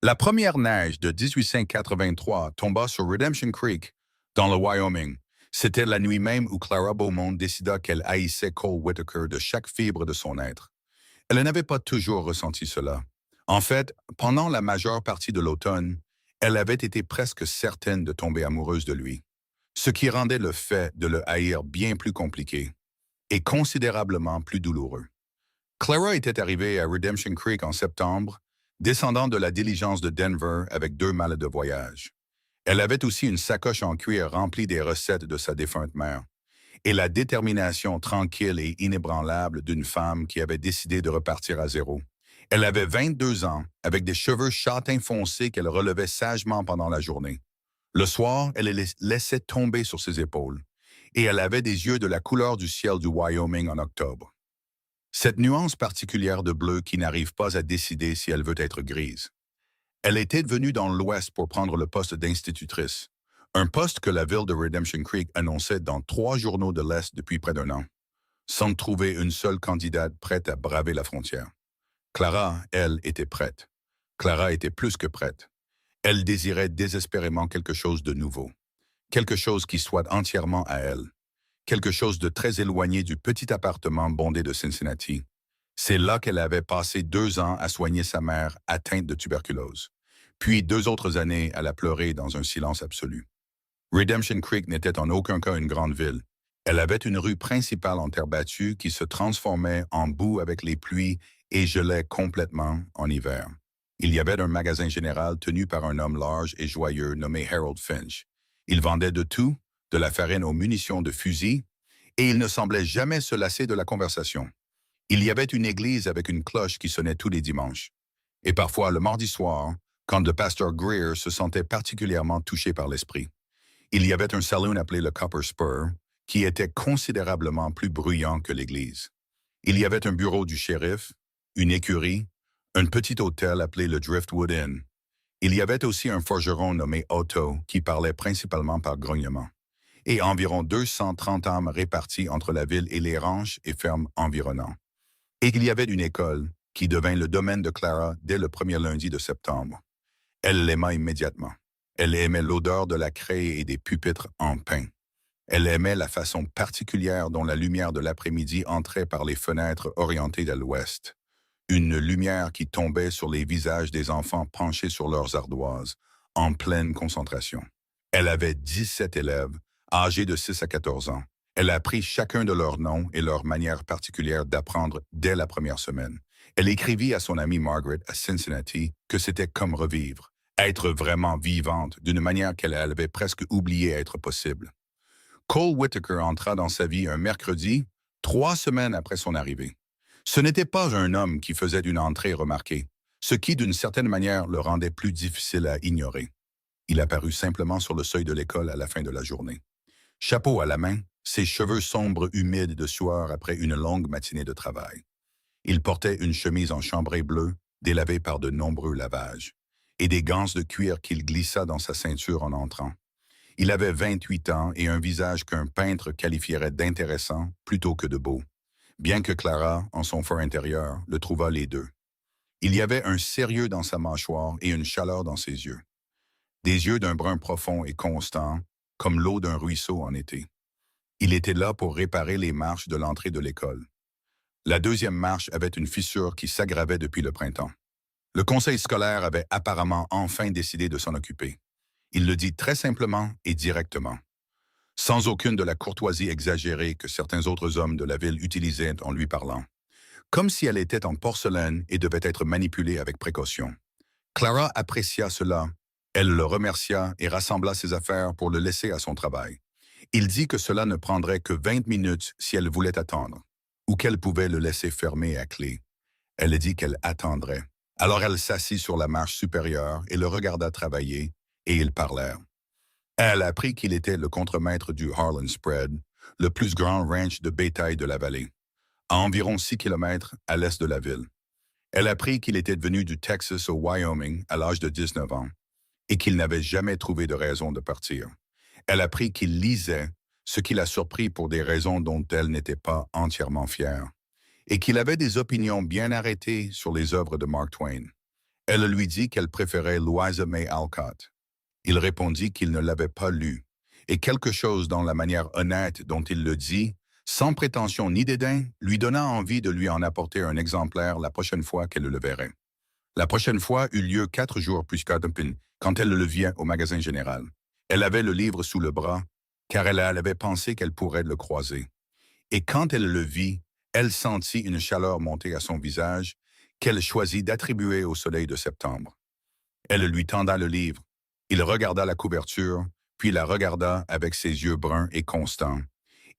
La première neige de 1883 tomba sur Redemption Creek, dans le Wyoming. C'était la nuit même où Clara Beaumont décida qu'elle haïssait Cole Whittaker de chaque fibre de son être. Elle n'avait pas toujours ressenti cela. En fait, pendant la majeure partie de l'automne, elle avait été presque certaine de tomber amoureuse de lui, ce qui rendait le fait de le haïr bien plus compliqué et considérablement plus douloureux. Clara était arrivée à Redemption Creek en septembre, descendant de la diligence de Denver avec 2 malles de voyage. Elle avait aussi une sacoche en cuir remplie des recettes de sa défunte mère et la détermination tranquille et inébranlable d'une femme qui avait décidé de repartir à zéro. Elle avait 22 ans, avec des cheveux châtains foncés qu'elle relevait sagement pendant la journée. Le soir, elle les laissait tomber sur ses épaules, et elle avait des yeux de la couleur du ciel du Wyoming en octobre. Cette nuance particulière de bleu qui n'arrive pas à décider si elle veut être grise. Elle était venue dans l'Ouest pour prendre le poste d'institutrice, un poste que la ville de Redemption Creek annonçait dans 3 journaux de l'Est depuis près d'1 an, sans trouver une seule candidate prête à braver la frontière. Clara, elle, était prête. Clara était plus que prête. Elle désirait désespérément quelque chose de nouveau, quelque chose qui soit entièrement à elle, quelque chose de très éloigné du petit appartement bondé de Cincinnati. C'est là qu'elle avait passé 2 ans à soigner sa mère atteinte de tuberculose, puis 2 autres années à la pleurer dans un silence absolu. Redemption Creek n'était en aucun cas une grande ville. Elle avait une rue principale en terre battue qui se transformait en boue avec les pluies et gelait complètement en hiver. Il y avait un magasin général tenu par un homme large et joyeux nommé Harold Finch. Il vendait de tout, de la farine aux munitions de fusil, et il ne semblait jamais se lasser de la conversation. Il y avait une église avec une cloche qui sonnait tous les dimanches. Et parfois, le mardi soir, quand le pasteur Greer se sentait particulièrement touché par l'esprit. Il y avait un saloon appelé le Copper Spur, qui était considérablement plus bruyant que l'église. Il y avait un bureau du shérif, une écurie, un petit hôtel appelé le Driftwood Inn. Il y avait aussi un forgeron nommé Otto qui parlait principalement par grognement, et environ 230 âmes réparties entre la ville et les ranches et fermes environnants. Et il y avait une école qui devint le domaine de Clara dès le premier lundi de septembre. Elle l'aima immédiatement. Elle aimait l'odeur de la craie et des pupitres en pin. Elle aimait la façon particulière dont la lumière de l'après-midi entrait par les fenêtres orientées à l'ouest. Une lumière qui tombait sur les visages des enfants penchés sur leurs ardoises, en pleine concentration. Elle avait 17 élèves, âgés de 6 à 14 ans. Elle apprit chacun de leurs noms et leur manière particulière d'apprendre dès la première semaine. Elle écrivit à son amie Margaret à Cincinnati que c'était comme revivre, être vraiment vivante d'une manière qu'elle avait presque oublié être possible. Cole Whittaker entra dans sa vie un mercredi, 3 semaines après son arrivée. Ce n'était pas un homme qui faisait une entrée remarquée, ce qui, d'une certaine manière, le rendait plus difficile à ignorer. Il apparut simplement sur le seuil de l'école à la fin de la journée. Chapeau à la main, ses cheveux sombres humides de sueur après une longue matinée de travail. Il portait une chemise en chambray bleu, délavée par de nombreux lavages, et des gants de cuir qu'il glissa dans sa ceinture en entrant. Il avait 28 ans et un visage qu'un peintre qualifierait d'intéressant plutôt que de beau, bien que Clara, en son fort intérieur, le trouvât les deux. Il y avait un sérieux dans sa mâchoire et une chaleur dans ses yeux. Des yeux d'un brun profond et constant, comme l'eau d'un ruisseau en été. Il était là pour réparer les marches de l'entrée de l'école. La deuxième marche avait une fissure qui s'aggravait depuis le printemps. Le conseil scolaire avait apparemment enfin décidé de s'en occuper. Il le dit très simplement et directement, sans aucune de la courtoisie exagérée que certains autres hommes de la ville utilisaient en lui parlant, comme si elle était en porcelaine et devait être manipulée avec précaution. Clara apprécia cela. Elle le remercia et rassembla ses affaires pour le laisser à son travail. Il dit que cela ne prendrait que 20 minutes si elle voulait attendre, ou qu'elle pouvait le laisser fermer à clé. Elle dit qu'elle attendrait. Alors elle s'assit sur la marche supérieure et le regarda travailler, et ils parlèrent. Elle apprit qu'il était le contremaître du Harlan Spread, le plus grand ranch de bétail de la vallée, à environ 6 kilomètres à l'est de la ville. Elle apprit qu'il était venu du Texas au Wyoming à l'âge de 19 ans et qu'il n'avait jamais trouvé de raison de partir. Elle apprit qu'il lisait, ce qui la surprit pour des raisons dont elle n'était pas entièrement fière, et qu'il avait des opinions bien arrêtées sur les œuvres de Mark Twain. Elle lui dit qu'elle préférait Louisa May Alcott. Il répondit qu'il ne l'avait pas lu, et quelque chose dans la manière honnête dont il le dit, sans prétention ni dédain, lui donna envie de lui en apporter un exemplaire la prochaine fois qu'elle le verrait. La prochaine fois eut lieu 4 jours plus tard, quand elle le vit au magasin général. Elle avait le livre sous le bras, car elle avait pensé qu'elle pourrait le croiser. Et quand elle le vit, elle sentit une chaleur monter à son visage qu'elle choisit d'attribuer au soleil de septembre. Elle lui tenda le livre. Il regarda la couverture, puis la regarda avec ses yeux bruns et constants.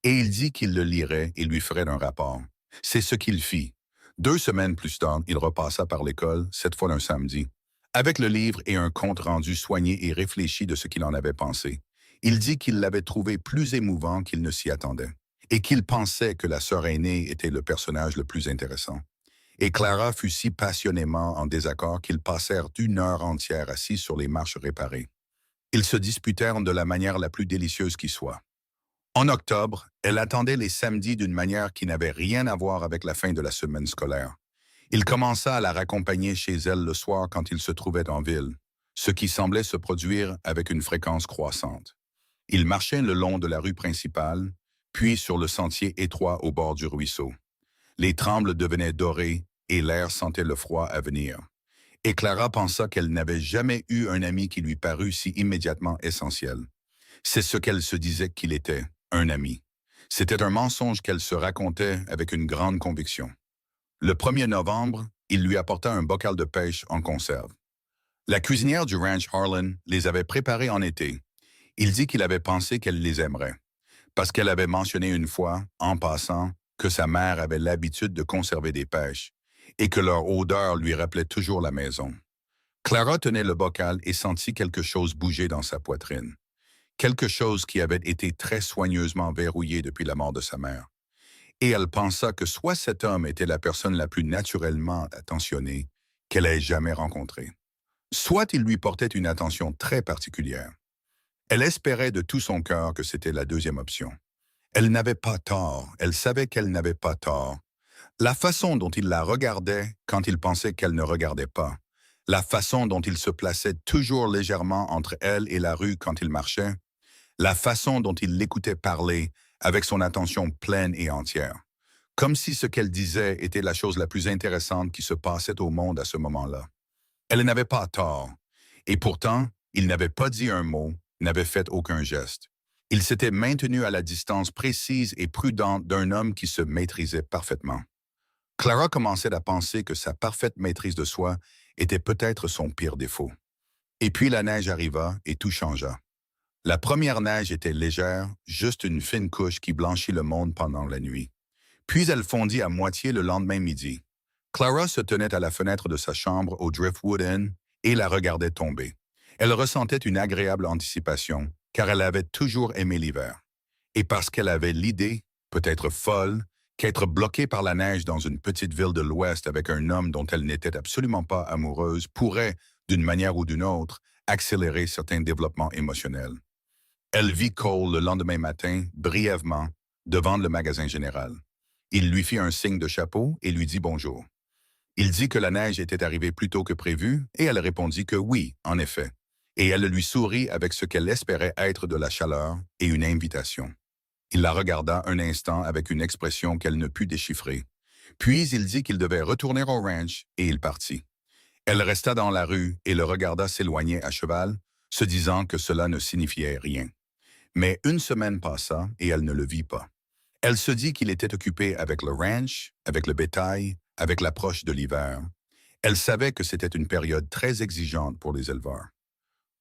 Et il dit qu'il le lirait et lui ferait un rapport. C'est ce qu'il fit. 2 semaines plus tard, il repassa par l'école, cette fois un samedi, avec le livre et un compte rendu soigné et réfléchi de ce qu'il en avait pensé. Il dit qu'il l'avait trouvé plus émouvant qu'il ne s'y attendait, et qu'il pensait que la sœur aînée était le personnage le plus intéressant. Et Clara fut si passionnément en désaccord qu'ils passèrent 1 heure entière assis sur les marches réparées. Ils se disputèrent de la manière la plus délicieuse qui soit. En octobre, elle attendait les samedis d'une manière qui n'avait rien à voir avec la fin de la semaine scolaire. Il commença à la raccompagner chez elle le soir quand il se trouvait en ville, ce qui semblait se produire avec une fréquence croissante. Il marchait le long de la rue principale, puis sur le sentier étroit au bord du ruisseau. Les trembles devenaient dorées et l'air sentait le froid à venir. Et Clara pensa qu'elle n'avait jamais eu un ami qui lui parut si immédiatement essentiel. C'est ce qu'elle se disait qu'il était, un ami. C'était un mensonge qu'elle se racontait avec une grande conviction. Le 1er novembre, il lui apporta un bocal de pêche en conserve. La cuisinière du ranch Harlan les avait préparés en été. Il dit qu'il avait pensé qu'elle les aimerait, parce qu'elle avait mentionné une fois, en passant, que sa mère avait l'habitude de conserver des pêches et que leur odeur lui rappelait toujours la maison. Clara tenait le bocal et sentit quelque chose bouger dans sa poitrine. Quelque chose qui avait été très soigneusement verrouillé depuis la mort de sa mère. Et elle pensa que soit cet homme était la personne la plus naturellement attentionnée qu'elle ait jamais rencontrée, soit il lui portait une attention très particulière. Elle espérait de tout son cœur que c'était la deuxième option. Elle n'avait pas tort, elle savait qu'elle n'avait pas tort. La façon dont il la regardait quand il pensait qu'elle ne regardait pas, la façon dont il se plaçait toujours légèrement entre elle et la rue quand il marchait, la façon dont il l'écoutait parler avec son attention pleine et entière, comme si ce qu'elle disait était la chose la plus intéressante qui se passait au monde à ce moment-là. Elle n'avait pas tort, et pourtant, il n'avait pas dit un mot, n'avait fait aucun geste. Il s'était maintenu à la distance précise et prudente d'un homme qui se maîtrisait parfaitement. Clara commençait à penser que sa parfaite maîtrise de soi était peut-être son pire défaut. Et puis la neige arriva et tout changea. La première neige était légère, juste une fine couche qui blanchit le monde pendant la nuit. Puis elle fondit à moitié le lendemain midi. Clara se tenait à la fenêtre de sa chambre au Driftwood Inn et la regardait tomber. Elle ressentait une agréable anticipation, car elle avait toujours aimé l'hiver. Et parce qu'elle avait l'idée, peut-être folle, qu'être bloquée par la neige dans une petite ville de l'Ouest avec un homme dont elle n'était absolument pas amoureuse pourrait, d'une manière ou d'une autre, accélérer certains développements émotionnels. Elle vit Cole le lendemain matin, brièvement, devant le magasin général. Il lui fit un signe de chapeau et lui dit bonjour. Il dit que la neige était arrivée plus tôt que prévu et elle répondit que oui, en effet. Et elle lui sourit avec ce qu'elle espérait être de la chaleur et une invitation. Il la regarda un instant avec une expression qu'elle ne put déchiffrer. Puis il dit qu'il devait retourner au ranch et il partit. Elle resta dans la rue et le regarda s'éloigner à cheval, se disant que cela ne signifiait rien. Mais 1 semaine passa et elle ne le vit pas. Elle se dit qu'il était occupé avec le ranch, avec le bétail, avec l'approche de l'hiver. Elle savait que c'était une période très exigeante pour les éleveurs.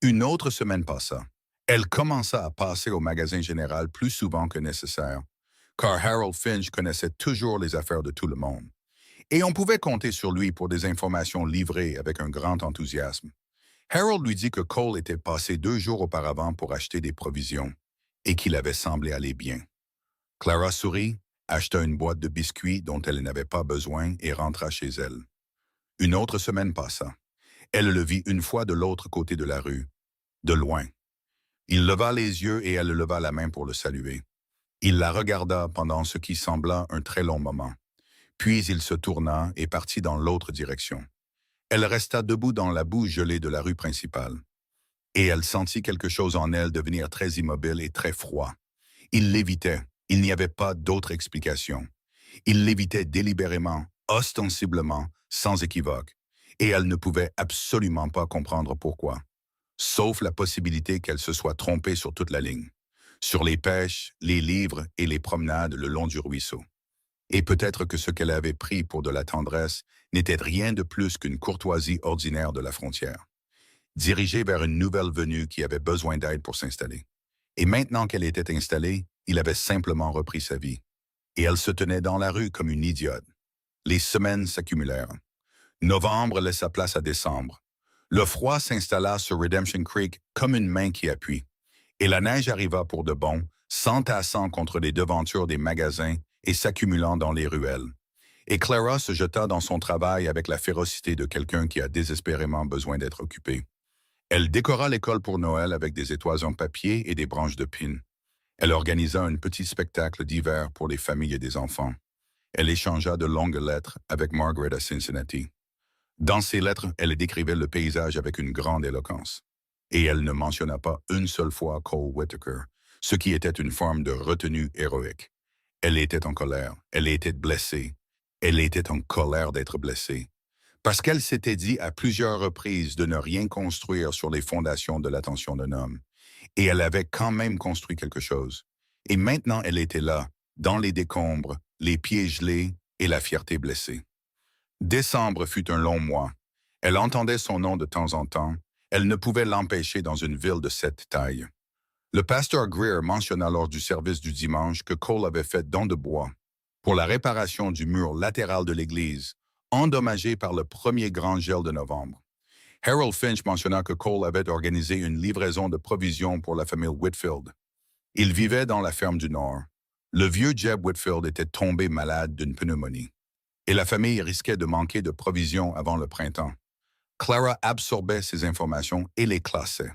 1 autre semaine passa. Elle commença à passer au magasin général plus souvent que nécessaire, car Harold Finch connaissait toujours les affaires de tout le monde. Et on pouvait compter sur lui pour des informations livrées avec un grand enthousiasme. Harold lui dit que Cole était passé 2 jours auparavant pour acheter des provisions et qu'il avait semblé aller bien. Clara sourit, acheta une boîte de biscuits dont elle n'avait pas besoin et rentra chez elle. 1 autre semaine passa. Elle le vit une fois de l'autre côté de la rue, de loin. Il leva les yeux et elle leva la main pour le saluer. Il la regarda pendant ce qui sembla un très long moment. Puis il se tourna et partit dans l'autre direction. Elle resta debout dans la boue gelée de la rue principale. Et elle sentit quelque chose en elle devenir très immobile et très froid. Il l'évitait. Il n'y avait pas d'autre explication. Il l'évitait délibérément, ostensiblement, sans équivoque. Et elle ne pouvait absolument pas comprendre pourquoi. Sauf la possibilité qu'elle se soit trompée sur toute la ligne. Sur les pêches, les livres et les promenades le long du ruisseau. Et peut-être que ce qu'elle avait pris pour de la tendresse n'était rien de plus qu'une courtoisie ordinaire de la frontière, dirigée vers une nouvelle venue qui avait besoin d'aide pour s'installer. Et maintenant qu'elle était installée, il avait simplement repris sa vie. Et elle se tenait dans la rue comme une idiote. Les semaines s'accumulèrent. Novembre laissa place à décembre. Le froid s'installa sur Redemption Creek comme une main qui appuie. Et la neige arriva pour de bon, s'entassant contre les devantures des magasins et s'accumulant dans les ruelles. Et Clara se jeta dans son travail avec la férocité de quelqu'un qui a désespérément besoin d'être occupé. Elle décora l'école pour Noël avec des étoiles en papier et des branches de pin. Elle organisa un petit spectacle d'hiver pour les familles et des enfants. Elle échangea de longues lettres avec Margaret à Cincinnati. Dans ces lettres, elle décrivait le paysage avec une grande éloquence. Et elle ne mentionna pas une seule fois Cole Whittaker, ce qui était une forme de retenue héroïque. Elle était en colère, elle était blessée, elle était en colère d'être blessée. Parce qu'elle s'était dit à plusieurs reprises de ne rien construire sur les fondations de l'attention d'un homme. Et elle avait quand même construit quelque chose. Et maintenant elle était là, dans les décombres, les pieds gelés et la fierté blessée. Décembre fut un long mois. Elle entendait son nom de temps en temps. Elle ne pouvait l'empêcher dans une ville de cette taille. Le pasteur Greer mentionna lors du service du dimanche que Cole avait fait don de bois pour la réparation du mur latéral de l'église, endommagé par le premier grand gel de novembre. Harold Finch mentionna que Cole avait organisé une livraison de provisions pour la famille Whitfield. Il vivait dans la ferme du Nord. Le vieux Jeb Whitfield était tombé malade d'une pneumonie. Et la famille risquait de manquer de provisions avant le printemps. Clara absorbait ces informations et les classait.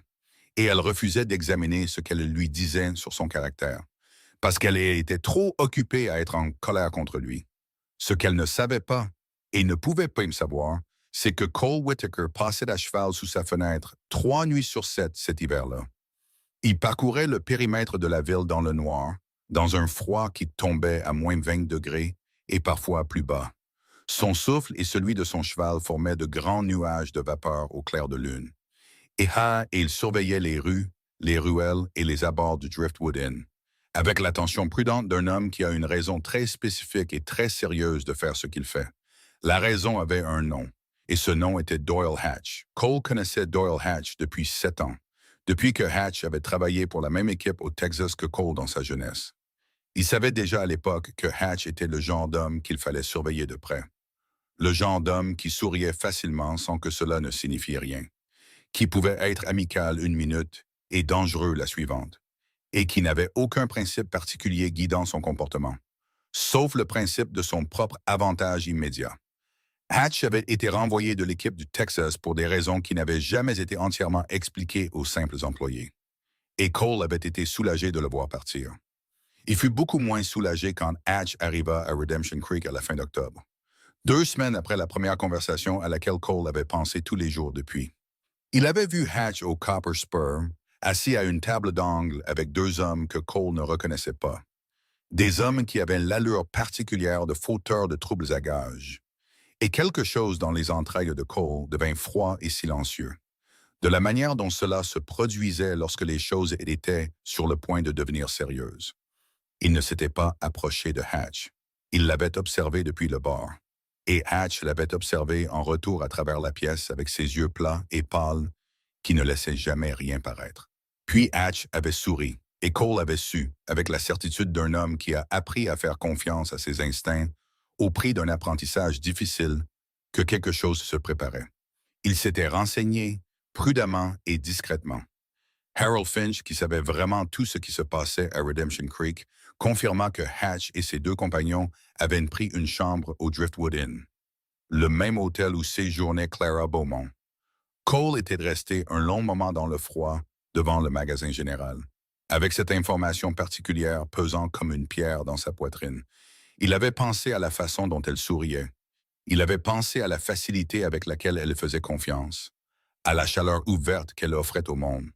Et elle refusait d'examiner ce qu'elle lui disait sur son caractère, parce qu'elle était trop occupée à être en colère contre lui. Ce qu'elle ne savait pas, et ne pouvait pas me savoir, c'est que Cole Whittaker passait à cheval sous sa fenêtre 3 nuits sur 7 cet hiver-là. Il parcourait le périmètre de la ville dans le noir, dans un froid qui tombait à moins 20 degrés et parfois plus bas. Son souffle et celui de son cheval formaient de grands nuages de vapeur au clair de lune. Et il surveillait les rues, les ruelles et les abords du Driftwood Inn, avec l'attention prudente d'un homme qui a une raison très spécifique et très sérieuse de faire ce qu'il fait. La raison avait un nom, et ce nom était Doyle Hatch. Cole connaissait Doyle Hatch depuis 7 ans, depuis que Hatch avait travaillé pour la même équipe au Texas que Cole dans sa jeunesse. Il savait déjà à l'époque que Hatch était le genre d'homme qu'il fallait surveiller de près. Le genre d'homme qui souriait facilement sans que cela ne signifie rien, qui pouvait être amical une minute et dangereux la suivante, et qui n'avait aucun principe particulier guidant son comportement, sauf le principe de son propre avantage immédiat. Hatch avait été renvoyé de l'équipe du Texas pour des raisons qui n'avaient jamais été entièrement expliquées aux simples employés. Et Cole avait été soulagé de le voir partir. Il fut beaucoup moins soulagé quand Hatch arriva à Redemption Creek à la fin d'octobre, 2 semaines après la première conversation à laquelle Cole avait pensé tous les jours depuis. Il avait vu Hatch au Copper Spur, assis à une table d'angle avec 2 hommes que Cole ne reconnaissait pas. Des hommes qui avaient l'allure particulière de fauteurs de troubles à gages. Et quelque chose dans les entrailles de Cole devint froid et silencieux, de la manière dont cela se produisait lorsque les choses étaient sur le point de devenir sérieuses. Il ne s'était pas approché de Hatch. Il l'avait observé depuis le bar. Et Hatch l'avait observé en retour à travers la pièce avec ses yeux plats et pâles qui ne laissaient jamais rien paraître. Puis Hatch avait souri, et Cole avait su, avec la certitude d'un homme qui a appris à faire confiance à ses instincts au prix d'un apprentissage difficile, que quelque chose se préparait. Il s'était renseigné, prudemment et discrètement. Harold Finch, qui savait vraiment tout ce qui se passait à Redemption Creek, confirma que Hatch et ses 2 compagnons avaient pris une chambre au Driftwood Inn, le même hôtel où séjournait Clara Beaumont. Cole était resté un long moment dans le froid devant le magasin général, avec cette information particulière pesant comme une pierre dans sa poitrine. Il avait pensé à la façon dont elle souriait. Il avait pensé à la facilité avec laquelle elle faisait confiance, à la chaleur ouverte qu'elle offrait au monde,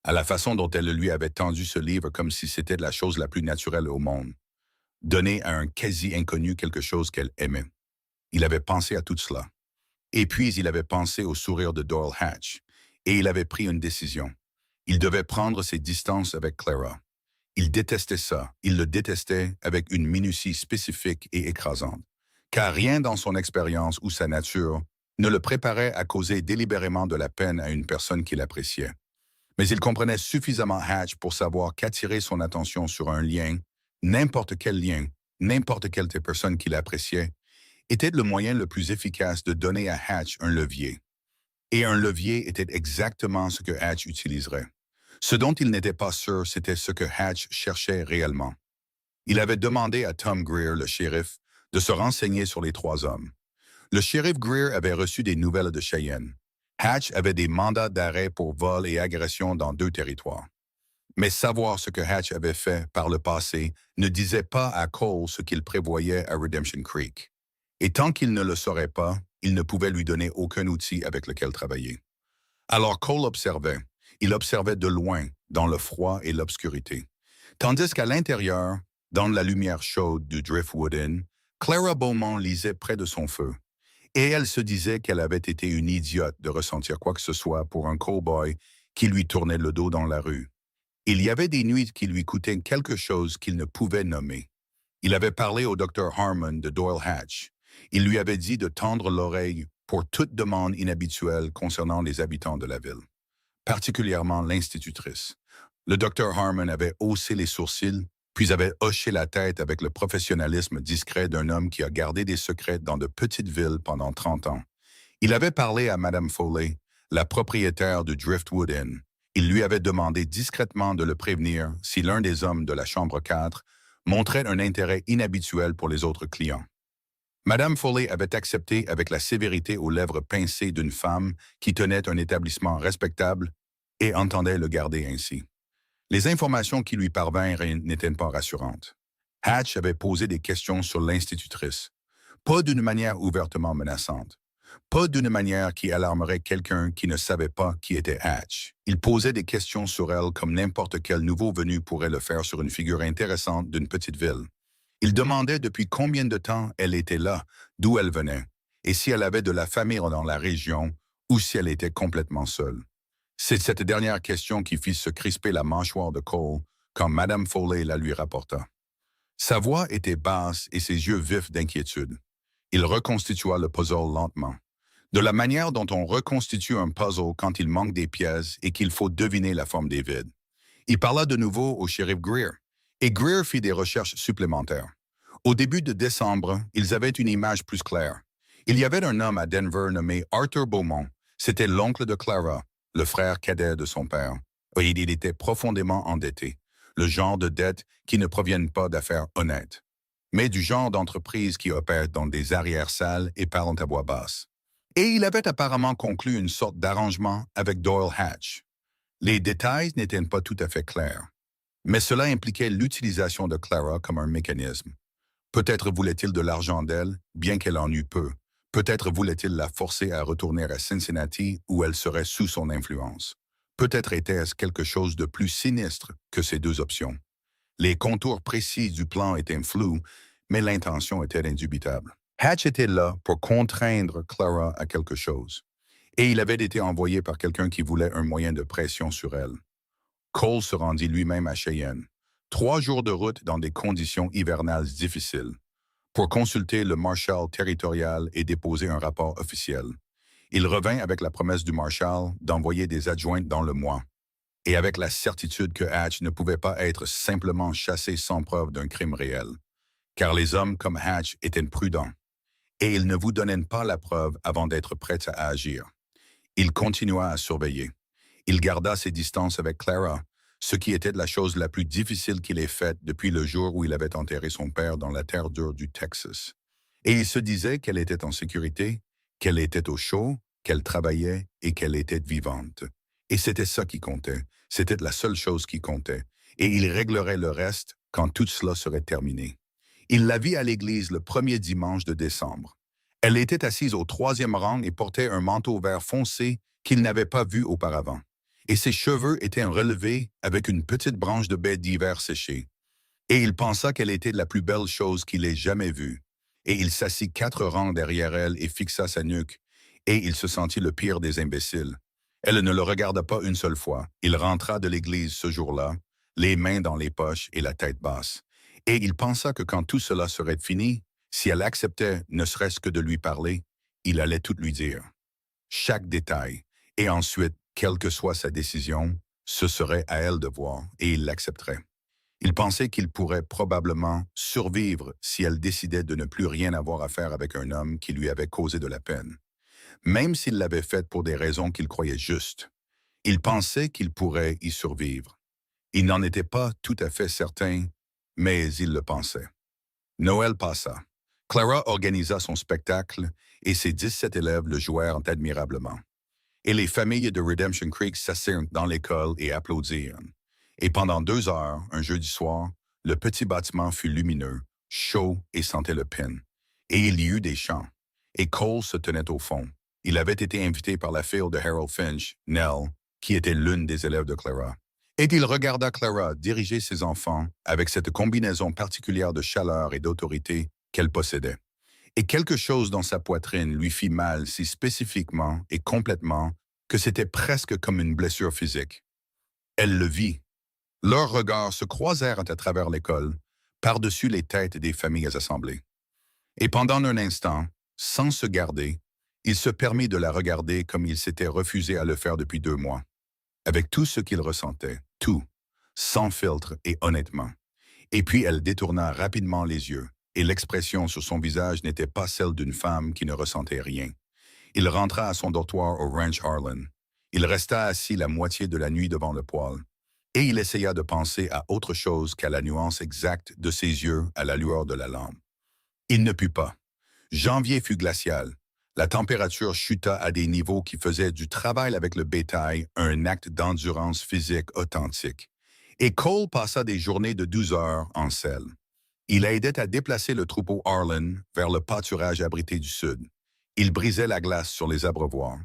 à la façon dont elle lui avait tendu ce livre comme si c'était la chose la plus naturelle au monde, donner à un quasi-inconnu quelque chose qu'elle aimait. Il avait pensé à tout cela. Et puis il avait pensé au sourire de Doyle Hatch, et il avait pris une décision. Il devait prendre ses distances avec Clara. Il détestait ça, il le détestait avec une minutie spécifique et écrasante, car rien dans son expérience ou sa nature ne le préparait à causer délibérément de la peine à une personne qu'il appréciait. Mais il comprenait suffisamment Hatch pour savoir qu'attirer son attention sur un lien, n'importe quel lien, n'importe quelle personne qu'il appréciait, était le moyen le plus efficace de donner à Hatch un levier. Et un levier était exactement ce que Hatch utiliserait. Ce dont il n'était pas sûr, c'était ce que Hatch cherchait réellement. Il avait demandé à Tom Greer, le shérif, de se renseigner sur les trois hommes. Le shérif Greer avait reçu des nouvelles de Cheyenne. Hatch avait des mandats d'arrêt pour vol et agression dans 2 territoires. Mais savoir ce que Hatch avait fait par le passé ne disait pas à Cole ce qu'il prévoyait à Redemption Creek. Et tant qu'il ne le saurait pas, il ne pouvait lui donner aucun outil avec lequel travailler. Alors Cole observait. Il observait de loin, dans le froid et l'obscurité. Tandis qu'à l'intérieur, dans la lumière chaude du Driftwood Inn, Clara Beaumont lisait près de son feu. Et elle se disait qu'elle avait été une idiote de ressentir quoi que ce soit pour un cow-boy qui lui tournait le dos dans la rue. Il y avait des nuits qui lui coûtaient quelque chose qu'il ne pouvait nommer. Il avait parlé au Dr. Harmon de Doyle Hatch. Il lui avait dit de tendre l'oreille pour toute demande inhabituelle concernant les habitants de la ville, particulièrement l'institutrice. Le Dr. Harmon avait haussé les sourcils, puis avait hoché la tête avec le professionnalisme discret d'un homme qui a gardé des secrets dans de petites villes pendant 30 ans. Il avait parlé à Madame Foley, la propriétaire du Driftwood Inn. Il lui avait demandé discrètement de le prévenir si l'un des hommes de la chambre 4 montrait un intérêt inhabituel pour les autres clients. Madame Foley avait accepté avec la sévérité aux lèvres pincées d'une femme qui tenait un établissement respectable et entendait le garder ainsi. Les informations qui lui parvinrent n'étaient pas rassurantes. Hatch avait posé des questions sur l'institutrice, pas d'une manière ouvertement menaçante, pas d'une manière qui alarmerait quelqu'un qui ne savait pas qui était Hatch. Il posait des questions sur elle comme n'importe quel nouveau venu pourrait le faire sur une figure intéressante d'une petite ville. Il demandait depuis combien de temps elle était là, d'où elle venait, et si elle avait de la famille dans la région ou si elle était complètement seule. C'est cette dernière question qui fit se crisper la mâchoire de Cole quand Madame Foley la lui rapporta. Sa voix était basse et ses yeux vifs d'inquiétude. Il reconstitua le puzzle lentement. De la manière dont on reconstitue un puzzle quand il manque des pièces et qu'il faut deviner la forme des vides. Il parla de nouveau au shérif Greer, et Greer fit des recherches supplémentaires. Au début de décembre, ils avaient une image plus claire. Il y avait un homme à Denver nommé Arthur Beaumont. C'était l'oncle de Clara, le frère cadet de son père. Et il était profondément endetté, le genre de dette qui ne proviennent pas d'affaires honnêtes, mais du genre d'entreprise qui opère dans des arrière-salles et parlent à voix basse. Et il avait apparemment conclu une sorte d'arrangement avec Doyle Hatch. Les détails n'étaient pas tout à fait clairs, mais cela impliquait l'utilisation de Clara comme un mécanisme. Peut-être voulait-il de l'argent d'elle, bien qu'elle en eût peu. Peut-être voulait-il la forcer à retourner à Cincinnati où elle serait sous son influence. Peut-être était-ce quelque chose de plus sinistre que ces deux options. Les contours précis du plan étaient flous, mais l'intention était indubitable. Hatch était là pour contraindre Clara à quelque chose, et il avait été envoyé par quelqu'un qui voulait un moyen de pression sur elle. Cole se rendit lui-même à Cheyenne, 3 jours de route dans des conditions hivernales difficiles, pour consulter le marshal territorial et déposer un rapport officiel. Il revint avec la promesse du marshal d'envoyer des adjointes dans le mois, et avec la certitude que Hatch ne pouvait pas être simplement chassé sans preuve d'un crime réel, car les hommes comme Hatch étaient prudents, et ils ne vous donnaient pas la preuve avant d'être prêts à agir. Il continua à surveiller. Il garda ses distances avec Clara, ce qui était la chose la plus difficile qu'il ait faite depuis le jour où il avait enterré son père dans la terre dure du Texas. Et il se disait qu'elle était en sécurité, qu'elle était au chaud, qu'elle travaillait et qu'elle était vivante. Et c'était ça qui comptait. C'était la seule chose qui comptait. Et il réglerait le reste quand tout cela serait terminé. Il la vit à l'église le premier dimanche de décembre. Elle était assise au troisième rang et portait un manteau vert foncé qu'il n'avait pas vu auparavant. Et ses cheveux étaient relevés avec une petite branche de baie d'hiver séchée. Et il pensa qu'elle était la plus belle chose qu'il ait jamais vue. Et il s'assit 4 rangs derrière elle et fixa sa nuque, et il se sentit le pire des imbéciles. Elle ne le regarda pas une seule fois. Il rentra de l'église ce jour-là, les mains dans les poches et la tête basse. Et il pensa que quand tout cela serait fini, si elle acceptait ne serait-ce que de lui parler, il allait tout lui dire. Chaque détail. Et ensuite, quelle que soit sa décision, ce serait à elle de voir, et il l'accepterait. Il pensait qu'il pourrait probablement survivre si elle décidait de ne plus rien avoir à faire avec un homme qui lui avait causé de la peine. Même s'il l'avait fait pour des raisons qu'il croyait justes, il pensait qu'il pourrait y survivre. Il n'en était pas tout à fait certain, mais il le pensait. Noël passa. Clara organisa son spectacle et ses 17 élèves le jouèrent admirablement. Et les familles de Redemption Creek s'assirent dans l'école et applaudirent. Et pendant 2 heures, un jeudi soir, le petit bâtiment fut lumineux, chaud et sentait le pin. Et il y eut des chants. Et Cole se tenait au fond. Il avait été invité par la fille de Harold Finch, Nell, qui était l'une des élèves de Clara. Et il regarda Clara diriger ses enfants avec cette combinaison particulière de chaleur et d'autorité qu'elle possédait. Et quelque chose dans sa poitrine lui fit mal si spécifiquement et complètement que c'était presque comme une blessure physique. Elle le vit. Leurs regards se croisèrent à travers l'école, par-dessus les têtes des familles assemblées. Et pendant un instant, sans se garder, il se permit de la regarder comme il s'était refusé à le faire depuis 2 mois, avec tout ce qu'il ressentait, tout, sans filtre et honnêtement. Et puis elle détourna rapidement les yeux, et l'expression sur son visage n'était pas celle d'une femme qui ne ressentait rien. Il rentra à son dortoir au Ranch Harlan. Il resta assis la moitié de la nuit devant le poêle, et il essaya de penser à autre chose qu'à la nuance exacte de ses yeux à la lueur de la lampe. Il ne put pas. Janvier fut glacial. La température chuta à des niveaux qui faisaient du travail avec le bétail un acte d'endurance physique authentique. Et Cole passa des journées de 12 heures en selle. Il aidait à déplacer le troupeau Harlan vers le pâturage abrité du sud. Il brisait la glace sur les abreuvoirs.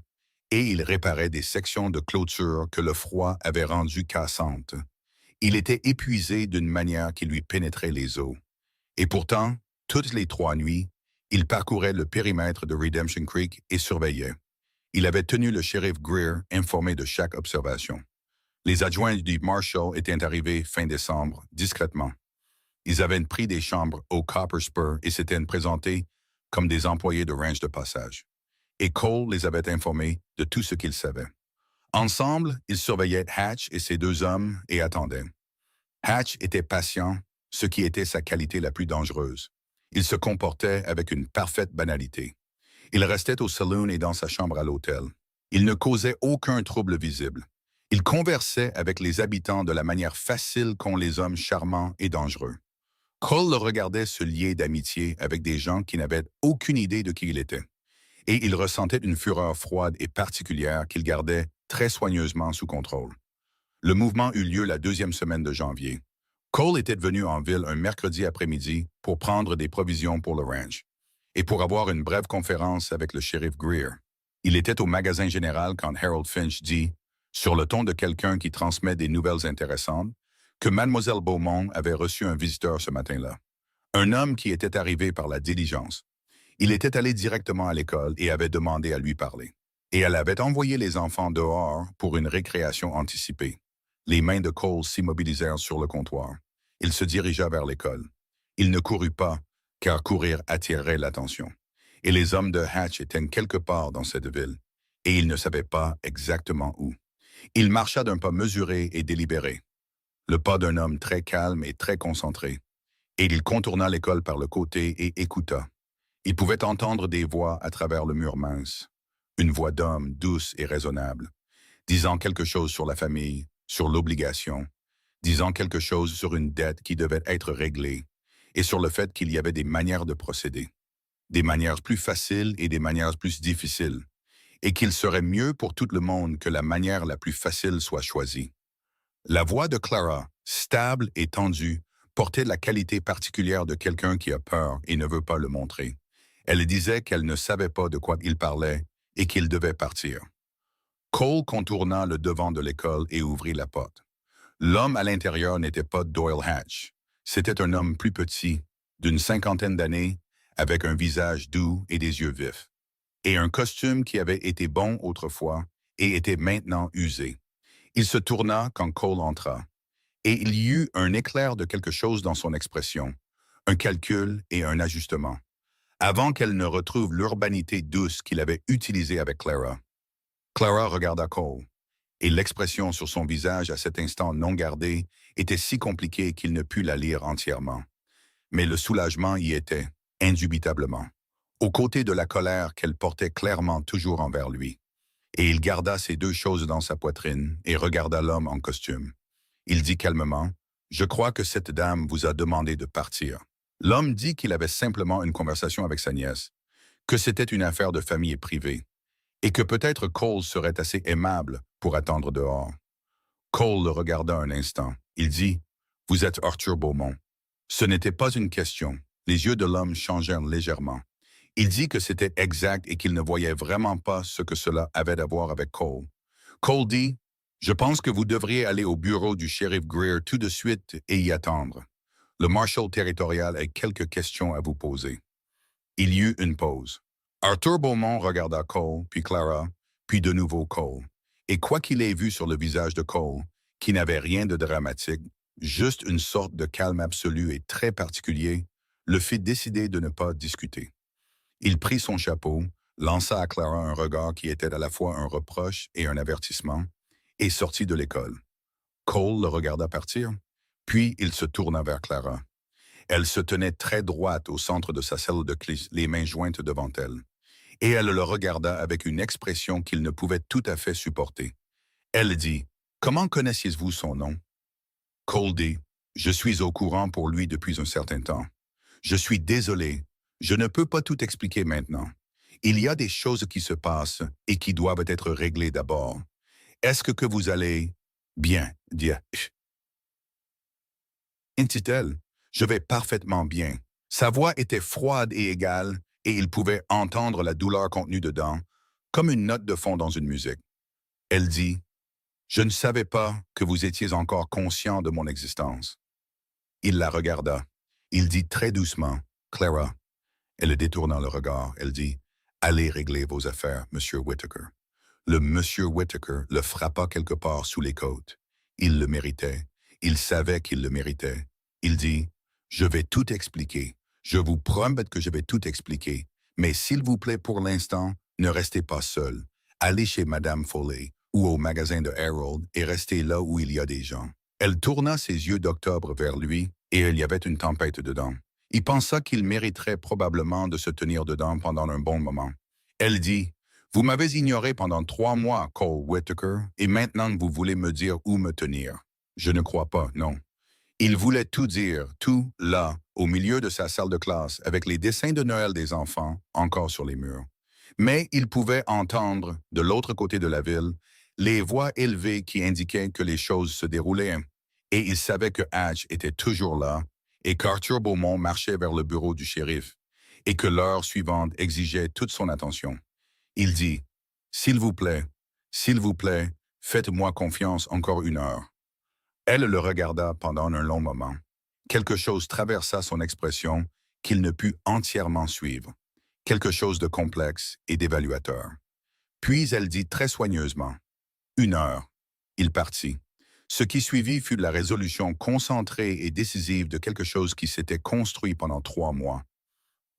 Et il réparait des sections de clôture que le froid avait rendues cassantes. Il était épuisé d'une manière qui lui pénétrait les os. Et pourtant, toutes les 3 nuits, il parcourait le périmètre de Redemption Creek et surveillait. Il avait tenu le shérif Greer informé de chaque observation. Les adjoints du Marshal étaient arrivés fin décembre, discrètement. Ils avaient pris des chambres au Copper Spur et s'étaient présentés comme des employés de ranch de passage. Et Cole les avait informés de tout ce qu'ils savaient. Ensemble, ils surveillaient Hatch et ses 2 hommes et attendaient. Hatch était patient, ce qui était sa qualité la plus dangereuse. Il se comportait avec une parfaite banalité. Il restait au saloon et dans sa chambre à l'hôtel. Il ne causait aucun trouble visible. Il conversait avec les habitants de la manière facile qu'ont les hommes charmants et dangereux. Cole le regardait se lier d'amitié avec des gens qui n'avaient aucune idée de qui il était. Et il ressentait une fureur froide et particulière qu'il gardait très soigneusement sous contrôle. Le mouvement eut lieu la 2e semaine de janvier. Cole était venu en ville un mercredi après-midi pour prendre des provisions pour le ranch et pour avoir une brève conférence avec le shérif Greer. Il était au magasin général quand Harold Finch dit, sur le ton de quelqu'un qui transmet des nouvelles intéressantes, que Mademoiselle Beaumont avait reçu un visiteur ce matin-là. Un homme qui était arrivé par la diligence. Il était allé directement à l'école et avait demandé à lui parler. Et elle avait envoyé les enfants dehors pour une récréation anticipée. Les mains de Cole s'immobilisèrent sur le comptoir. Il se dirigea vers l'école. Il ne courut pas, car courir attirerait l'attention. Et les hommes de Hatch étaient quelque part dans cette ville, et il ne savait pas exactement où. Il marcha d'un pas mesuré et délibéré, le pas d'un homme très calme et très concentré, et il contourna l'école par le côté et écouta. Il pouvait entendre des voix à travers le mur mince, une voix d'homme douce et raisonnable, disant quelque chose sur la famille, sur l'obligation, disant quelque chose sur une dette qui devait être réglée, et sur le fait qu'il y avait des manières de procéder, des manières plus faciles et des manières plus difficiles, et qu'il serait mieux pour tout le monde que la manière la plus facile soit choisie. La voix de Clara, stable et tendue, portait la qualité particulière de quelqu'un qui a peur et ne veut pas le montrer. Elle disait qu'elle ne savait pas de quoi il parlait et qu'il devait partir. Cole contourna le devant de l'école et ouvrit la porte. L'homme à l'intérieur n'était pas Doyle Hatch. C'était un homme plus petit, d'une cinquantaine d'années, avec un visage doux et des yeux vifs, et un costume qui avait été bon autrefois et était maintenant usé. Il se tourna quand Cole entra, et il y eut un éclair de quelque chose dans son expression, un calcul et un ajustement, avant qu'elle ne retrouve l'urbanité douce qu'il avait utilisée avec Clara. Clara regarda Cole, et l'expression sur son visage à cet instant non gardé était si compliquée qu'il ne put la lire entièrement. Mais le soulagement y était, indubitablement, aux côtés de la colère qu'elle portait clairement toujours envers lui. Et il garda ces deux choses dans sa poitrine et regarda l'homme en costume. Il dit calmement, « Je crois que cette dame vous a demandé de partir. » L'homme dit qu'il avait simplement une conversation avec sa nièce, que c'était une affaire de famille privée, et que peut-être Cole serait assez aimable pour attendre dehors. Cole le regarda un instant. Il dit, « Vous êtes Arthur Beaumont. » Ce n'était pas une question. Les yeux de l'homme changèrent légèrement. Il dit que c'était exact et qu'il ne voyait vraiment pas ce que cela avait à voir avec Cole. Cole dit, « Je pense que vous devriez aller au bureau du shérif Greer tout de suite et y attendre. Le marshal territorial a quelques questions à vous poser. » Il y eut une pause. Arthur Beaumont regarda Cole, puis Clara, puis de nouveau Cole. Et quoi qu'il ait vu sur le visage de Cole, qui n'avait rien de dramatique, juste une sorte de calme absolu et très particulier, le fit décider de ne pas discuter. Il prit son chapeau, lança à Clara un regard qui était à la fois un reproche et un avertissement, et sortit de l'école. Cole le regarda partir, puis il se tourna vers Clara. Elle se tenait très droite au centre de sa cellule de classe, les mains jointes devant elle, et elle le regarda avec une expression qu'il ne pouvait tout à fait supporter. Elle dit, « Comment connaissiez-vous son nom? » Cole dit, « Je suis au courant pour lui depuis un certain temps. Je suis désolé, je ne peux pas tout expliquer maintenant. Il y a des choses qui se passent et qui doivent être réglées d'abord. Est-ce que vous allez... » « Bien, dit dit-elle. « Je vais parfaitement bien. » Sa voix était froide et égale, et il pouvait entendre la douleur contenue dedans, comme une note de fond dans une musique. Elle dit, « Je ne savais pas que vous étiez encore conscient de mon existence. » Il la regarda. Il dit très doucement, « Clara. » Elle détourna le regard. Elle dit, « Allez régler vos affaires, Monsieur Whittaker. » Le Monsieur Whittaker le frappa quelque part sous les côtes. Il le méritait. Il savait qu'il le méritait. Il dit, « Je vais tout expliquer. Je vous promets que je vais tout expliquer. Mais s'il vous plaît, pour l'instant, ne restez pas seul. Allez chez Madame Foley ou au magasin de Harold et restez là où il y a des gens. » Elle tourna ses yeux d'octobre vers lui et il y avait une tempête dedans. Il pensa qu'il mériterait probablement de se tenir dedans pendant un bon moment. Elle dit, « Vous m'avez ignoré pendant 3 mois, Cole Whittaker, et maintenant vous voulez me dire où me tenir. Je ne crois pas, non. » Il voulait tout dire, tout, là, au milieu de sa salle de classe, avec les dessins de Noël des enfants encore sur les murs. Mais il pouvait entendre, de l'autre côté de la ville, les voix élevées qui indiquaient que les choses se déroulaient. Et il savait que Hatch était toujours là, et qu'Arthur Beaumont marchait vers le bureau du shérif, et que l'heure suivante exigeait toute son attention. Il dit, « S'il vous plaît, faites-moi confiance encore 1 heure. » Elle le regarda pendant un long moment. Quelque chose traversa son expression qu'il ne put entièrement suivre. Quelque chose de complexe et d'évaluateur. Puis elle dit très soigneusement, « 1 heure. » Il partit. Ce qui suivit fut la résolution concentrée et décisive de quelque chose qui s'était construit pendant 3 mois.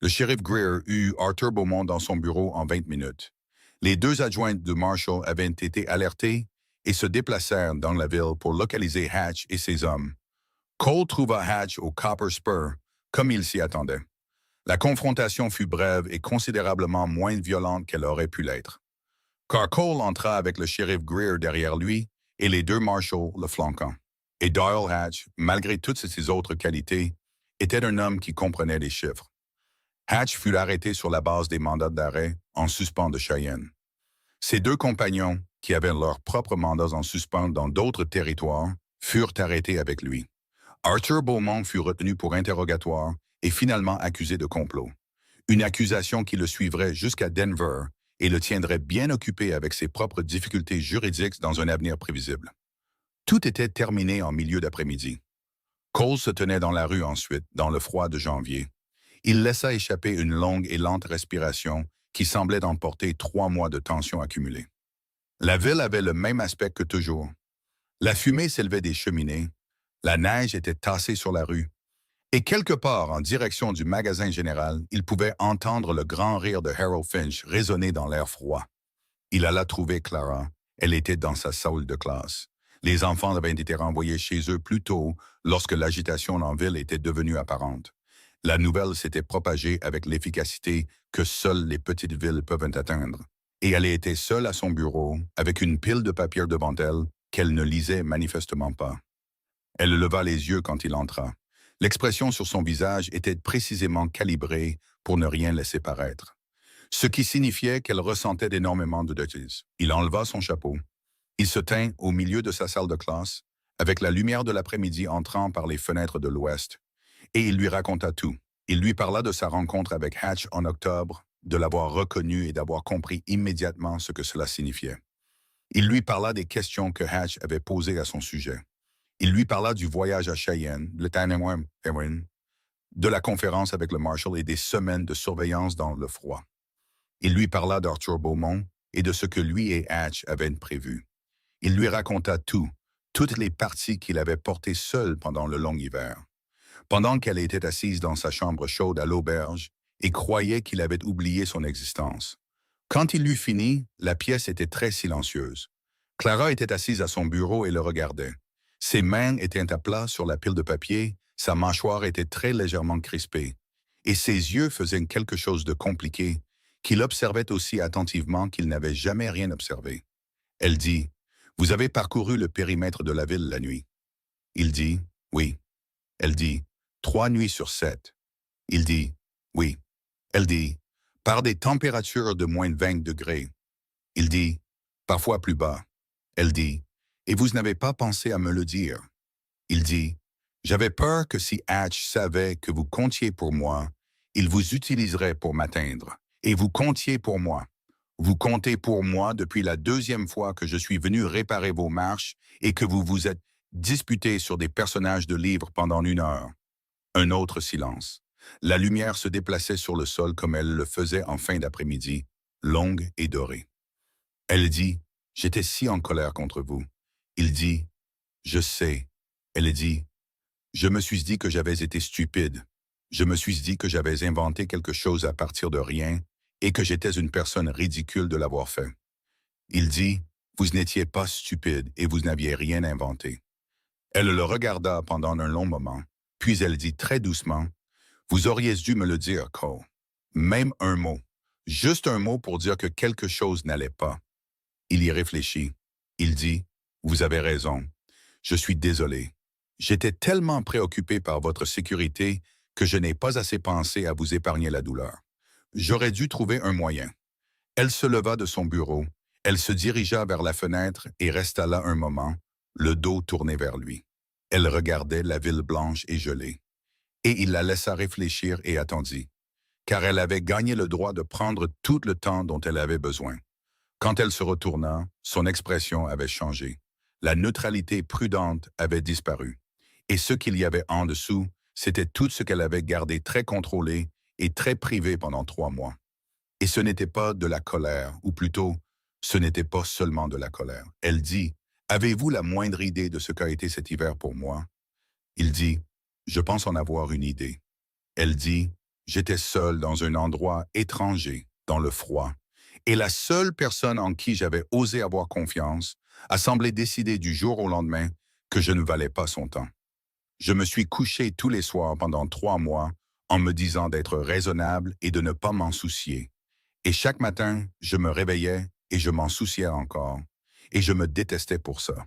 Le shérif Greer eut Arthur Beaumont dans son bureau en 20 minutes. Les 2 adjoints de Marshall avaient été alertés et se déplacèrent dans la ville pour localiser Hatch et ses hommes. Cole trouva Hatch au Copper Spur, comme il s'y attendait. La confrontation fut brève et considérablement moins violente qu'elle aurait pu l'être. Car Cole entra avec le shérif Greer derrière lui et les 2 Marshall le flanquant. Et Doyle Hatch, malgré toutes ses autres qualités, était un homme qui comprenait les chiffres. Hatch fut arrêté sur la base des mandats d'arrêt en suspens de Cheyenne. Ses 2 compagnons, qui avaient leurs propres mandats en suspens dans d'autres territoires, furent arrêtés avec lui. Arthur Beaumont fut retenu pour interrogatoire et finalement accusé de complot. Une accusation qui le suivrait jusqu'à Denver et le tiendrait bien occupé avec ses propres difficultés juridiques dans un avenir prévisible. Tout était terminé en milieu d'après-midi. Cole se tenait dans la rue ensuite, dans le froid de janvier. Il laissa échapper une longue et lente respiration qui semblait emporter 3 mois de tension accumulée. La ville avait le même aspect que toujours. La fumée s'élevait des cheminées, la neige était tassée sur la rue, et quelque part en direction du magasin général, il pouvait entendre le grand rire de Harold Finch résonner dans l'air froid. Il alla trouver Clara. Elle était dans sa salle de classe. Les enfants avaient été renvoyés chez eux plus tôt lorsque l'agitation en ville était devenue apparente. La nouvelle s'était propagée avec l'efficacité que seules les petites villes peuvent atteindre. Et elle était seule à son bureau, avec une pile de papier devant elle qu'elle ne lisait manifestement pas. Elle leva les yeux quand il entra. L'expression sur son visage était précisément calibrée pour ne rien laisser paraître, ce qui signifiait qu'elle ressentait énormément de douleur. Il enleva son chapeau. Il se tint au milieu de sa salle de classe, avec la lumière de l'après-midi entrant par les fenêtres de l'ouest, et il lui raconta tout. Il lui parla de sa rencontre avec Hatch en octobre, de l'avoir reconnu et d'avoir compris immédiatement ce que cela signifiait. Il lui parla des questions que Hatch avait posées à son sujet. Il lui parla du voyage à Cheyenne, le Tannemouin, de la conférence avec le Marshal et des semaines de surveillance dans le froid. Il lui parla d'Arthur Beaumont et de ce que lui et Hatch avaient prévu. Il lui raconta tout, toutes les parties qu'il avait portées seul pendant le long hiver. Pendant qu'elle était assise dans sa chambre chaude à l'auberge et croyait qu'il avait oublié son existence. Quand il eut fini, la pièce était très silencieuse. Clara était assise à son bureau et le regardait. Ses mains étaient à plat sur la pile de papier, sa mâchoire était très légèrement crispée, et ses yeux faisaient quelque chose de compliqué, qu'il observait aussi attentivement qu'il n'avait jamais rien observé. Elle dit, « Vous avez parcouru le périmètre de la ville la nuit. » Il dit, « Oui. » Elle dit, « 3 nuits sur 7. » Il dit, « Oui. » Elle dit, « Par des températures de moins de 20 degrés. » Il dit, « Parfois plus bas. » Elle dit, « Et vous n'avez pas pensé à me le dire. » Il dit, « J'avais peur que si Hatch savait que vous comptiez pour moi, il vous utiliserait pour m'atteindre. Et vous comptiez pour moi. Vous comptez pour moi depuis la 2e fois que je suis venu réparer vos marches et que vous vous êtes disputé sur des personnages de livres pendant 1 heure. » Un autre silence. La lumière se déplaçait sur le sol comme elle le faisait en fin d'après-midi, longue et dorée. Elle dit, « J'étais si en colère contre vous. » Il dit, « Je sais. » Elle dit, « Je me suis dit que j'avais été stupide. Je me suis dit que j'avais inventé quelque chose à partir de rien et que j'étais une personne ridicule de l'avoir fait. » Il dit, « Vous n'étiez pas stupide et vous n'aviez rien inventé. » Elle le regarda pendant un long moment, puis elle dit très doucement, « Vous auriez dû me le dire, Cole. Même un mot. Juste un mot pour dire que quelque chose n'allait pas. » Il y réfléchit. Il dit, « Vous avez raison. Je suis désolé. J'étais tellement préoccupé par votre sécurité que je n'ai pas assez pensé à vous épargner la douleur. J'aurais dû trouver un moyen. » Elle se leva de son bureau. Elle se dirigea vers la fenêtre et resta là un moment, le dos tourné vers lui. Elle regardait la ville blanche et gelée. Et il la laissa réfléchir et attendit, car elle avait gagné le droit de prendre tout le temps dont elle avait besoin. Quand elle se retourna, son expression avait changé. La neutralité prudente avait disparu. Et ce qu'il y avait en dessous, c'était tout ce qu'elle avait gardé très contrôlé et très privé pendant 3 mois. Et ce n'était pas de la colère, ou plutôt, ce n'était pas seulement de la colère. Elle dit, « Avez-vous la moindre idée de ce qu'a été cet hiver pour moi? » Il dit, « Je pense en avoir une idée. » Elle dit, « J'étais seul dans un endroit étranger, dans le froid, et la seule personne en qui j'avais osé avoir confiance a semblé décider du jour au lendemain que je ne valais pas son temps. Je me suis couché tous les soirs pendant 3 mois en me disant d'être raisonnable et de ne pas m'en soucier. Et chaque matin, je me réveillais et je m'en souciais encore, et je me détestais pour ça. »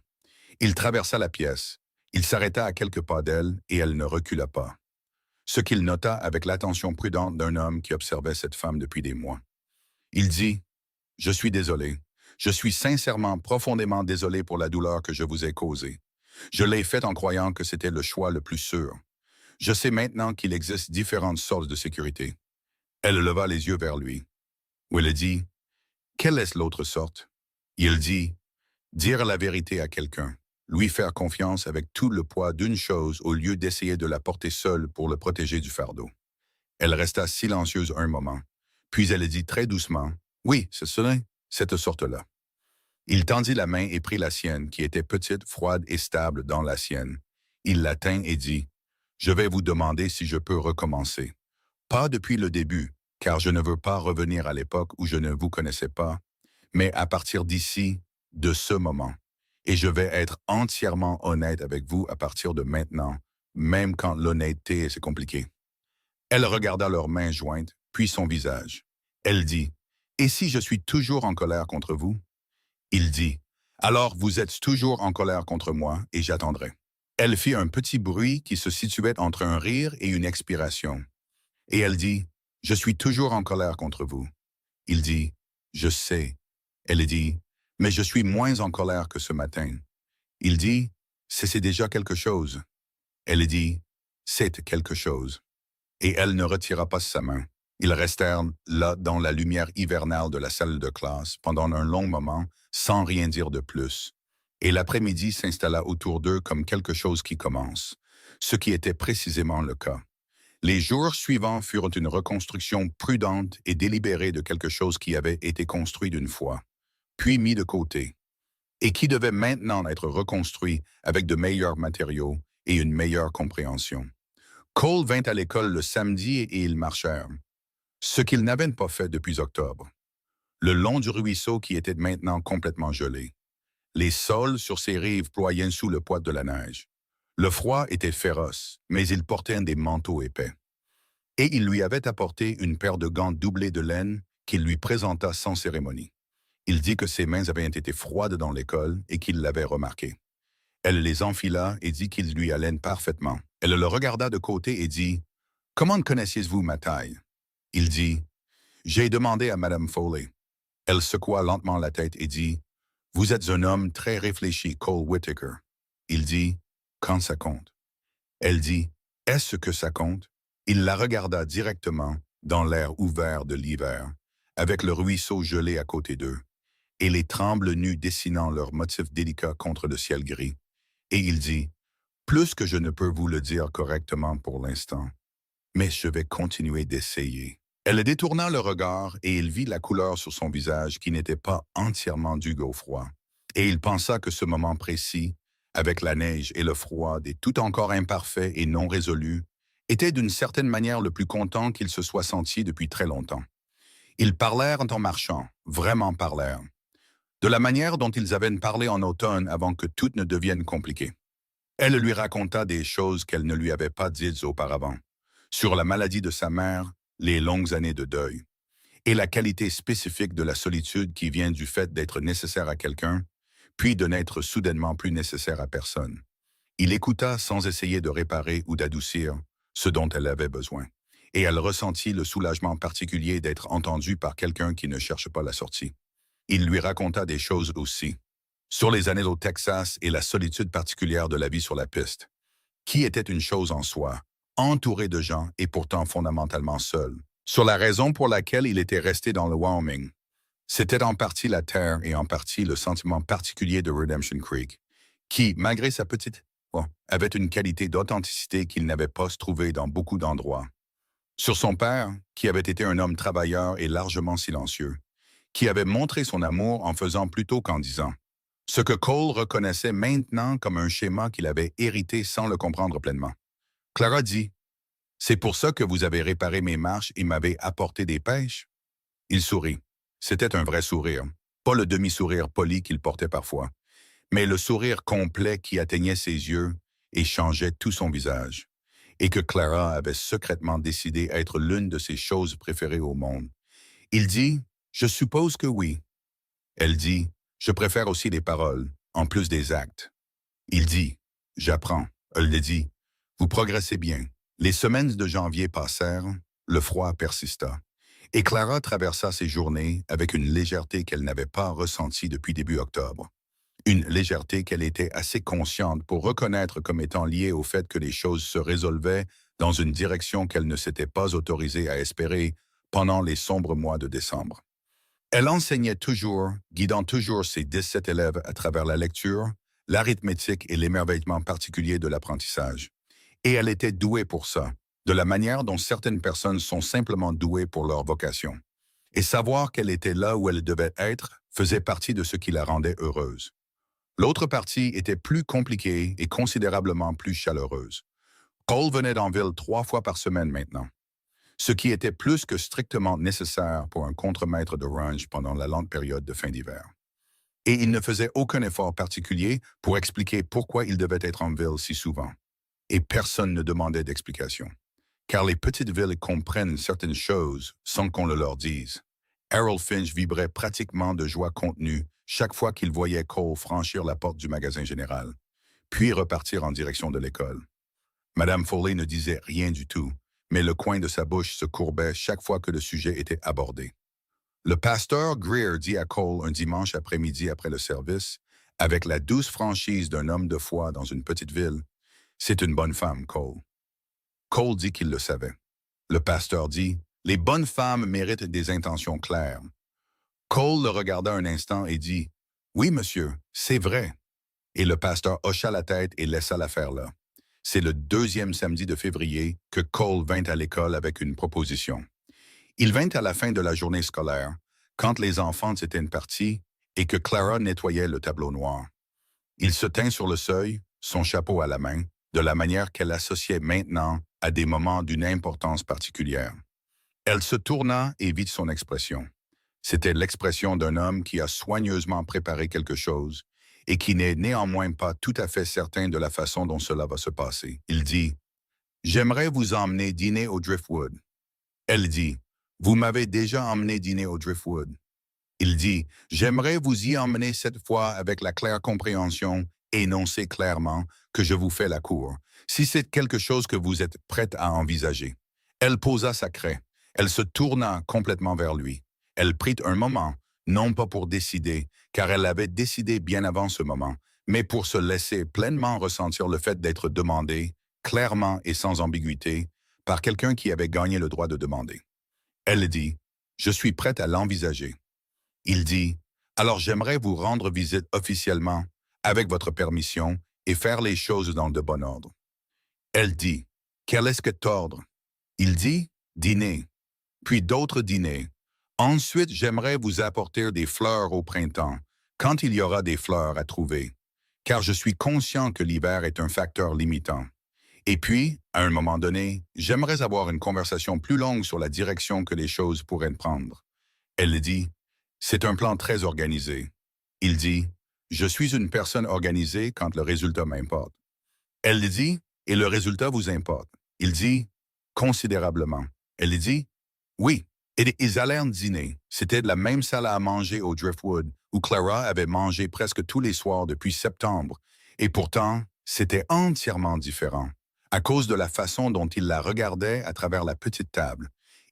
Il traversa la pièce. Il s'arrêta à quelques pas d'elle et elle ne recula pas. Ce qu'il nota avec l'attention prudente d'un homme qui observait cette femme depuis des mois. Il dit, « Je suis désolé. Je suis sincèrement, profondément désolé pour la douleur que je vous ai causée. Je l'ai faite en croyant que c'était le choix le plus sûr. Je sais maintenant qu'il existe différentes sortes de sécurité. » Elle leva les yeux vers lui. Elle dit, « Quelle est l'autre sorte? » Il dit, « Dire la vérité à quelqu'un, lui faire confiance avec tout le poids d'une chose au lieu d'essayer de la porter seule pour le protéger du fardeau. » Elle resta silencieuse un moment, puis elle dit très doucement, « Oui, c'est cela, cette sorte-là. » Il tendit la main et prit la sienne, qui était petite, froide et stable dans la sienne. Il la tint et dit, « Je vais vous demander si je peux recommencer. Pas depuis le début, car je ne veux pas revenir à l'époque où je ne vous connaissais pas, mais à partir d'ici, de ce moment. Et je vais être entièrement honnête avec vous à partir de maintenant, même quand l'honnêteté c'est compliqué. » Elle regarda leurs mains jointes, puis son visage. Elle dit, « Et si je suis toujours en colère contre vous? » Il dit, « Alors vous êtes toujours en colère contre moi, et j'attendrai. » Elle fit un petit bruit qui se situait entre un rire et une expiration. Et elle dit, « Je suis toujours en colère contre vous. » Il dit, « Je sais. » Elle dit, « Mais je suis moins en colère que ce matin. » Il dit, « C'est déjà quelque chose. » Elle dit, « C'est quelque chose. » Et elle ne retira pas sa main. Ils restèrent là dans la lumière hivernale de la salle de classe pendant un long moment, sans rien dire de plus. Et l'après-midi s'installa autour d'eux comme quelque chose qui commence, ce qui était précisément le cas. Les jours suivants furent une reconstruction prudente et délibérée de quelque chose qui avait été construit d'une fois, puis mis de côté, et qui devait maintenant être reconstruit avec de meilleurs matériaux et une meilleure compréhension. Cole vint à l'école le samedi et ils marchèrent, ce qu'ils n'avaient pas fait depuis octobre, le long du ruisseau qui était maintenant complètement gelé. Les sols sur ses rives ployaient sous le poids de la neige. Le froid était féroce, mais il portait des manteaux épais. Et il lui avait apporté une paire de gants doublés de laine qu'il lui présenta sans cérémonie. Il dit que ses mains avaient été froides dans l'école et qu'il l'avait remarqué. Elle les enfila et dit qu'ils lui allaient parfaitement. Elle le regarda de côté et dit, « Comment connaissiez-vous ma taille? » Il dit, « J'ai demandé à Madame Foley. » Elle secoua lentement la tête et dit, « Vous êtes un homme très réfléchi, Cole Whittaker. » Il dit, « Quand ça compte? » Elle dit, « Est-ce que ça compte? » Il la regarda directement dans l'air ouvert de l'hiver, avec le ruisseau gelé à côté d'eux, et les trembles nus dessinant leurs motifs délicats contre le ciel gris. Et il dit, « Plus que je ne peux vous le dire correctement pour l'instant, mais je vais continuer d'essayer. » Elle détourna le regard et il vit la couleur sur son visage qui n'était pas entièrement due au froid. Et il pensa que ce moment précis, avec la neige et le froid, et tout encore imparfait et non résolu, était d'une certaine manière le plus content qu'il se soit senti depuis très longtemps. Ils parlèrent en marchant, vraiment parlèrent, de la manière dont ils avaient parlé en automne avant que tout ne devienne compliqué. Elle lui raconta des choses qu'elle ne lui avait pas dites auparavant, sur la maladie de sa mère, les longues années de deuil, et la qualité spécifique de la solitude qui vient du fait d'être nécessaire à quelqu'un, puis de n'être soudainement plus nécessaire à personne. Il écouta sans essayer de réparer ou d'adoucir ce dont elle avait besoin, et elle ressentit le soulagement particulier d'être entendue par quelqu'un qui ne cherche pas la sortie. Il lui raconta des choses aussi, sur les années au Texas et la solitude particulière de la vie sur la piste, qui était une chose en soi, entouré de gens et pourtant fondamentalement seul, sur la raison pour laquelle il était resté dans le Wyoming. C'était en partie la terre et en partie le sentiment particulier de Redemption Creek, qui, malgré sa petite, avait une qualité d'authenticité qu'il n'avait pas trouvée dans beaucoup d'endroits. Sur son père, qui avait été un homme travailleur et largement silencieux, qui avait montré son amour en faisant plutôt qu'en disant, ce que Cole reconnaissait maintenant comme un schéma qu'il avait hérité sans le comprendre pleinement. Clara dit, « C'est pour ça que vous avez réparé mes marches et m'avez apporté des pêches? » Il sourit. C'était un vrai sourire, pas le demi-sourire poli qu'il portait parfois, mais le sourire complet qui atteignait ses yeux et changeait tout son visage, et que Clara avait secrètement décidé être l'une de ses choses préférées au monde. Il dit, « Je suppose que oui. » Elle dit, « Je préfère aussi les paroles, en plus des actes. » Il dit, « J'apprends. » Elle le dit, « Vous progressez bien. » Les semaines de janvier passèrent, le froid persista, et Clara traversa ses journées avec une légèreté qu'elle n'avait pas ressentie depuis début octobre. Une légèreté qu'elle était assez consciente pour reconnaître comme étant liée au fait que les choses se résolvaient dans une direction qu'elle ne s'était pas autorisée à espérer pendant les sombres mois de décembre. Elle enseignait toujours, guidant toujours ses 17 élèves à travers la lecture, l'arithmétique et l'émerveillement particulier de l'apprentissage. Et elle était douée pour ça, de la manière dont certaines personnes sont simplement douées pour leur vocation. Et savoir qu'elle était là où elle devait être faisait partie de ce qui la rendait heureuse. L'autre partie était plus compliquée et considérablement plus chaleureuse. Cole venait dans ville 3 fois par semaine maintenant, ce qui était plus que strictement nécessaire pour un contremaître de ranch pendant la lente période de fin d'hiver. Et il ne faisait aucun effort particulier pour expliquer pourquoi il devait être en ville si souvent. Et personne ne demandait d'explication. Car les petites villes comprennent certaines choses sans qu'on le leur dise. Harold Finch vibrait pratiquement de joie contenue chaque fois qu'il voyait Cole franchir la porte du magasin général, puis repartir en direction de l'école. Madame Foley ne disait rien du tout, mais le coin de sa bouche se courbait chaque fois que le sujet était abordé. Le pasteur Greer dit à Cole un dimanche après-midi après le service, avec la douce franchise d'un homme de foi dans une petite ville, « C'est une bonne femme, Cole. » Cole dit qu'il le savait. Le pasteur dit, « Les bonnes femmes méritent des intentions claires. » Cole le regarda un instant et dit, « Oui, monsieur, c'est vrai. » Et le pasteur hocha la tête et laissa l'affaire là. C'est le 2e samedi de février que Cole vint à l'école avec une proposition. Il vint à la fin de la journée scolaire, quand les enfants étaient partis et que Clara nettoyait le tableau noir. Il se tint sur le seuil, son chapeau à la main, de la manière qu'elle associait maintenant à des moments d'une importance particulière. Elle se tourna et vit son expression. C'était l'expression d'un homme qui a soigneusement préparé quelque chose et qui n'est néanmoins pas tout à fait certain de la façon dont cela va se passer. Il dit, « J'aimerais vous emmener dîner au Driftwood. » Elle dit, « Vous m'avez déjà emmené dîner au Driftwood. » Il dit, « J'aimerais vous y emmener cette fois avec la claire compréhension, énoncée clairement, que je vous fais la cour, si c'est quelque chose que vous êtes prête à envisager. » Elle posa sa craie. Elle se tourna complètement vers lui. Elle prit un moment, non pas pour décider, car elle avait décidé bien avant ce moment, mais pour se laisser pleinement ressentir le fait d'être demandée, clairement et sans ambiguïté, par quelqu'un qui avait gagné le droit de demander. Elle dit, « Je suis prête à l'envisager. » Il dit, « Alors j'aimerais vous rendre visite officiellement, avec votre permission, et faire les choses dans de bon ordre. » Elle dit, « Quel est-ce que t'ordre? » Il dit, « Dîner. » Puis d'autres dîners. Ensuite, j'aimerais vous apporter des fleurs au printemps, quand il y aura des fleurs à trouver, car je suis conscient que l'hiver est un facteur limitant. Et puis, à un moment donné, j'aimerais avoir une conversation plus longue sur la direction que les choses pourraient prendre. Elle dit, « C'est un plan très organisé. » Il dit, « Je suis une personne organisée quand le résultat m'importe. » Elle dit, « Et le résultat vous importe. » Il dit, « Considérablement. » Elle dit, « Oui. » Et ils allèrent dîner. C'était de la même salle à manger au Driftwood, où Clara avait mangé presque tous les soirs depuis septembre. Et pourtant, c'était entièrement différent, à cause de la façon dont il la regardait à travers la petite table,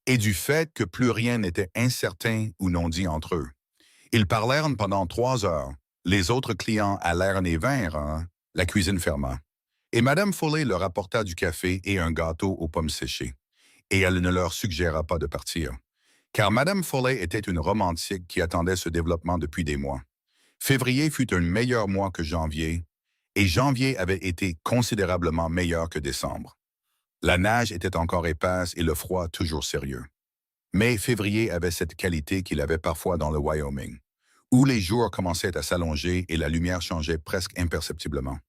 et du fait que plus rien n'était incertain ou non dit entre eux. Ils parlèrent pendant 3 heures. Les autres clients allèrent et vinrent. La cuisine ferma. Et Madame Foley leur apporta du café et un gâteau aux pommes séchées. Et elle ne leur suggéra pas de partir. Car Madame Foley était une romantique qui attendait ce développement depuis des mois. Février fut un meilleur mois que janvier, et janvier avait été considérablement meilleur que décembre. La neige était encore épaisse et le froid toujours sérieux. Mais février avait cette qualité qu'il avait parfois dans le Wyoming, où les jours commençaient à s'allonger et la lumière changeait presque imperceptiblement,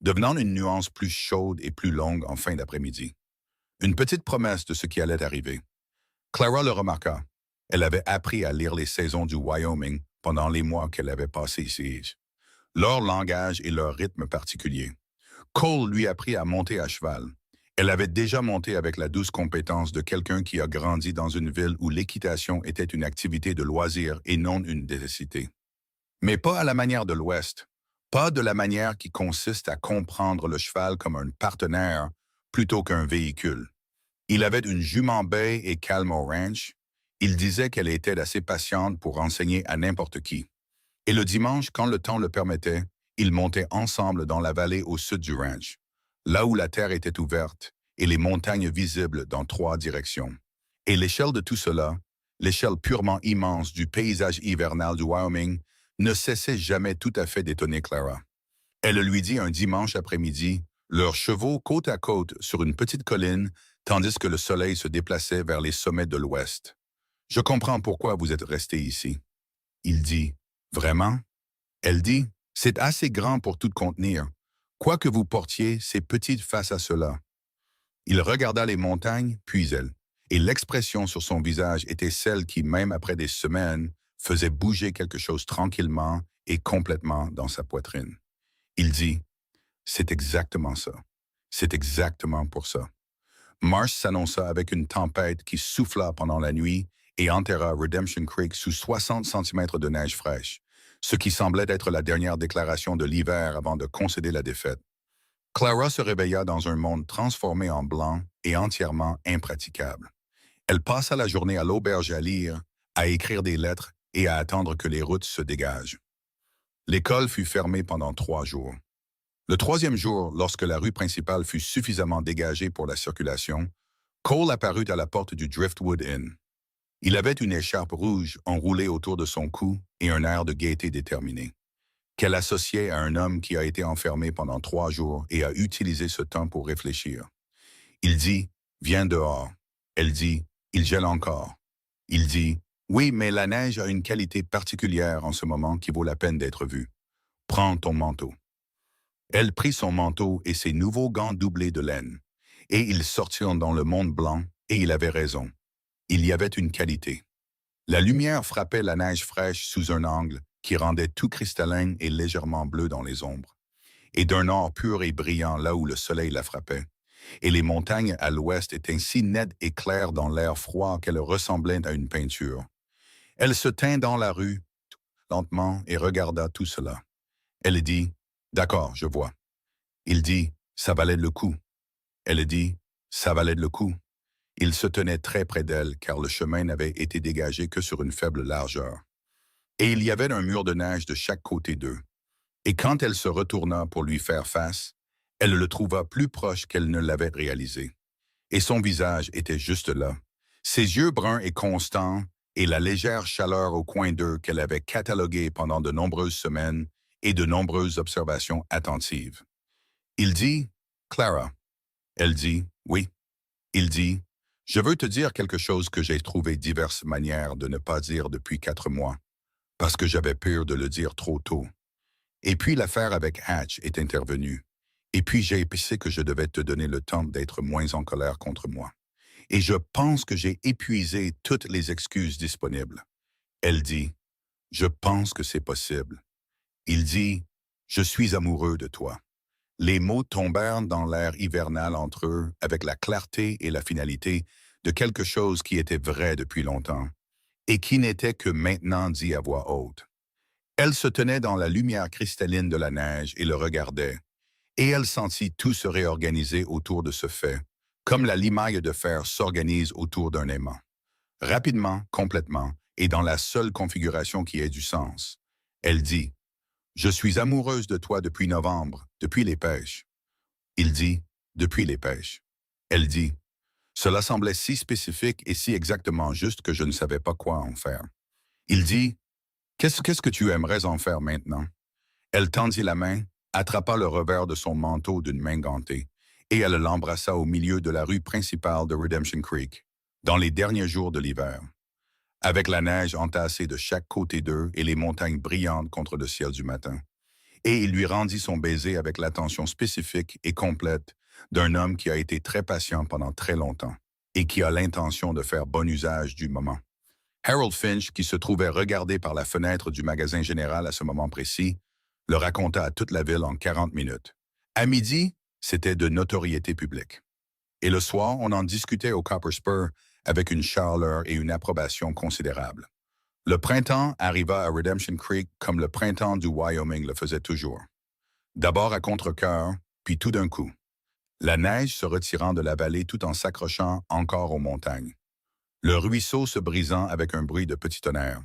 devenant une nuance plus chaude et plus longue en fin d'après-midi. Une petite promesse de ce qui allait arriver. Clara le remarqua. Elle avait appris à lire les saisons du Wyoming pendant les mois qu'elle avait passés ici. Leur langage et leur rythme particulier. Cole lui apprit à monter à cheval. Elle avait déjà monté avec la douce compétence de quelqu'un qui a grandi dans une ville où l'équitation était une activité de loisir et non une nécessité. Mais pas à la manière de l'Ouest, pas de la manière qui consiste à comprendre le cheval comme un partenaire plutôt qu'un véhicule. Il avait une jument baie et calme au ranch. Il disait qu'elle était assez patiente pour enseigner à n'importe qui. Et le dimanche, quand le temps le permettait, ils montaient ensemble dans la vallée au sud du ranch, là où la terre était ouverte et les montagnes visibles dans 3 directions. Et l'échelle de tout cela, l'échelle purement immense du paysage hivernal du Wyoming, ne cessait jamais tout à fait d'étonner Clara. Elle le lui dit un dimanche après-midi, leurs chevaux côte à côte sur une petite colline, tandis que le soleil se déplaçait vers les sommets de l'ouest. Je comprends pourquoi vous êtes resté ici. Il dit, vraiment? Elle dit, c'est assez grand pour tout contenir. Quoi que vous portiez, c'est petite face à cela. Il regarda les montagnes, puis elle, et l'expression sur son visage était celle qui, même après des semaines, faisait bouger quelque chose tranquillement et complètement dans sa poitrine. Il dit, c'est exactement ça. C'est exactement pour ça. Mars s'annonça avec une tempête qui souffla pendant la nuit et enterra Redemption Creek sous 60 centimètres de neige fraîche, ce qui semblait être la dernière déclaration de l'hiver avant de concéder la défaite. Clara se réveilla dans un monde transformé en blanc et entièrement impraticable. Elle passa la journée à l'auberge à lire, à écrire des lettres et à attendre que les routes se dégagent. L'école fut fermée pendant 3 jours. Le troisième jour, lorsque la rue principale fut suffisamment dégagée pour la circulation, Cole apparut à la porte du Driftwood Inn. Il avait une écharpe rouge enroulée autour de son cou et un air de gaieté déterminé, qu'elle associait à un homme qui a été enfermé pendant 3 jours et a utilisé ce temps pour réfléchir. Il dit « Viens dehors ». Elle dit « Il gèle encore ». Il dit « Oui, mais la neige a une qualité particulière en ce moment qui vaut la peine d'être vue. Prends ton manteau ». Elle prit son manteau et ses nouveaux gants doublés de laine, et ils sortirent dans le monde blanc, et il avait raison. Il y avait une qualité. La lumière frappait la neige fraîche sous un angle qui rendait tout cristallin et légèrement bleu dans les ombres, et d'un or pur et brillant là où le soleil la frappait. Et les montagnes à l'ouest étaient si nettes et claires dans l'air froid qu'elles ressemblaient à une peinture. Elle se tint dans la rue, lentement, et regarda tout cela. Elle dit « D'accord, je vois ». Il dit « Ça valait le coup ». Elle dit « Ça valait le coup ». Il se tenait très près d'elle car le chemin n'avait été dégagé que sur une faible largeur. Et il y avait un mur de neige de chaque côté d'eux. Et quand elle se retourna pour lui faire face, elle le trouva plus proche qu'elle ne l'avait réalisé. Et son visage était juste là, ses yeux bruns et constants, et la légère chaleur au coin d'eux qu'elle avait cataloguée pendant de nombreuses semaines et de nombreuses observations attentives. Il dit « Clara ». Elle dit « Oui ». Il dit « Je veux te dire quelque chose que j'ai trouvé diverses manières de ne pas dire depuis 4 mois, parce que j'avais peur de le dire trop tôt. Et puis l'affaire avec Hatch est intervenue. Et puis j'ai pensé que je devais te donner le temps d'être moins en colère contre moi. Et je pense que j'ai épuisé toutes les excuses disponibles. » Elle dit « Je pense que c'est possible. » Il dit « Je suis amoureux de toi. » Les mots tombèrent dans l'air hivernal entre eux avec la clarté et la finalité de quelque chose qui était vrai depuis longtemps et qui n'était que maintenant dit à voix haute. Elle se tenait dans la lumière cristalline de la neige et le regardait, et elle sentit tout se réorganiser autour de ce fait, comme la limaille de fer s'organise autour d'un aimant. Rapidement, complètement, et dans la seule configuration qui ait du sens. Elle dit « Je suis amoureuse de toi depuis novembre, depuis les pêches. » Il dit « Depuis les pêches. » Elle dit « Cela semblait si spécifique et si exactement juste que je ne savais pas quoi en faire. » Il dit « Qu'est-ce que tu aimerais en faire maintenant? » Elle tendit la main, attrapa le revers de son manteau d'une main gantée, et elle l'embrassa au milieu de la rue principale de Redemption Creek, dans les derniers jours de l'hiver, avec la neige entassée de chaque côté d'eux et les montagnes brillantes contre le ciel du matin. Et il lui rendit son baiser avec l'attention spécifique et complète d'un homme qui a été très patient pendant très longtemps et qui a l'intention de faire bon usage du moment. Harold Finch, qui se trouvait regardé par la fenêtre du magasin général à ce moment précis, le raconta à toute la ville en 40 minutes. À midi, c'était de notoriété publique. Et le soir, on en discutait au Copper Spur avec une chaleur et une approbation considérables. Le printemps arriva à Redemption Creek comme le printemps du Wyoming le faisait toujours. D'abord à contre-cœur, puis tout d'un coup. La neige se retirant de la vallée tout en s'accrochant encore aux montagnes. Le ruisseau se brisant avec un bruit de petit tonnerre.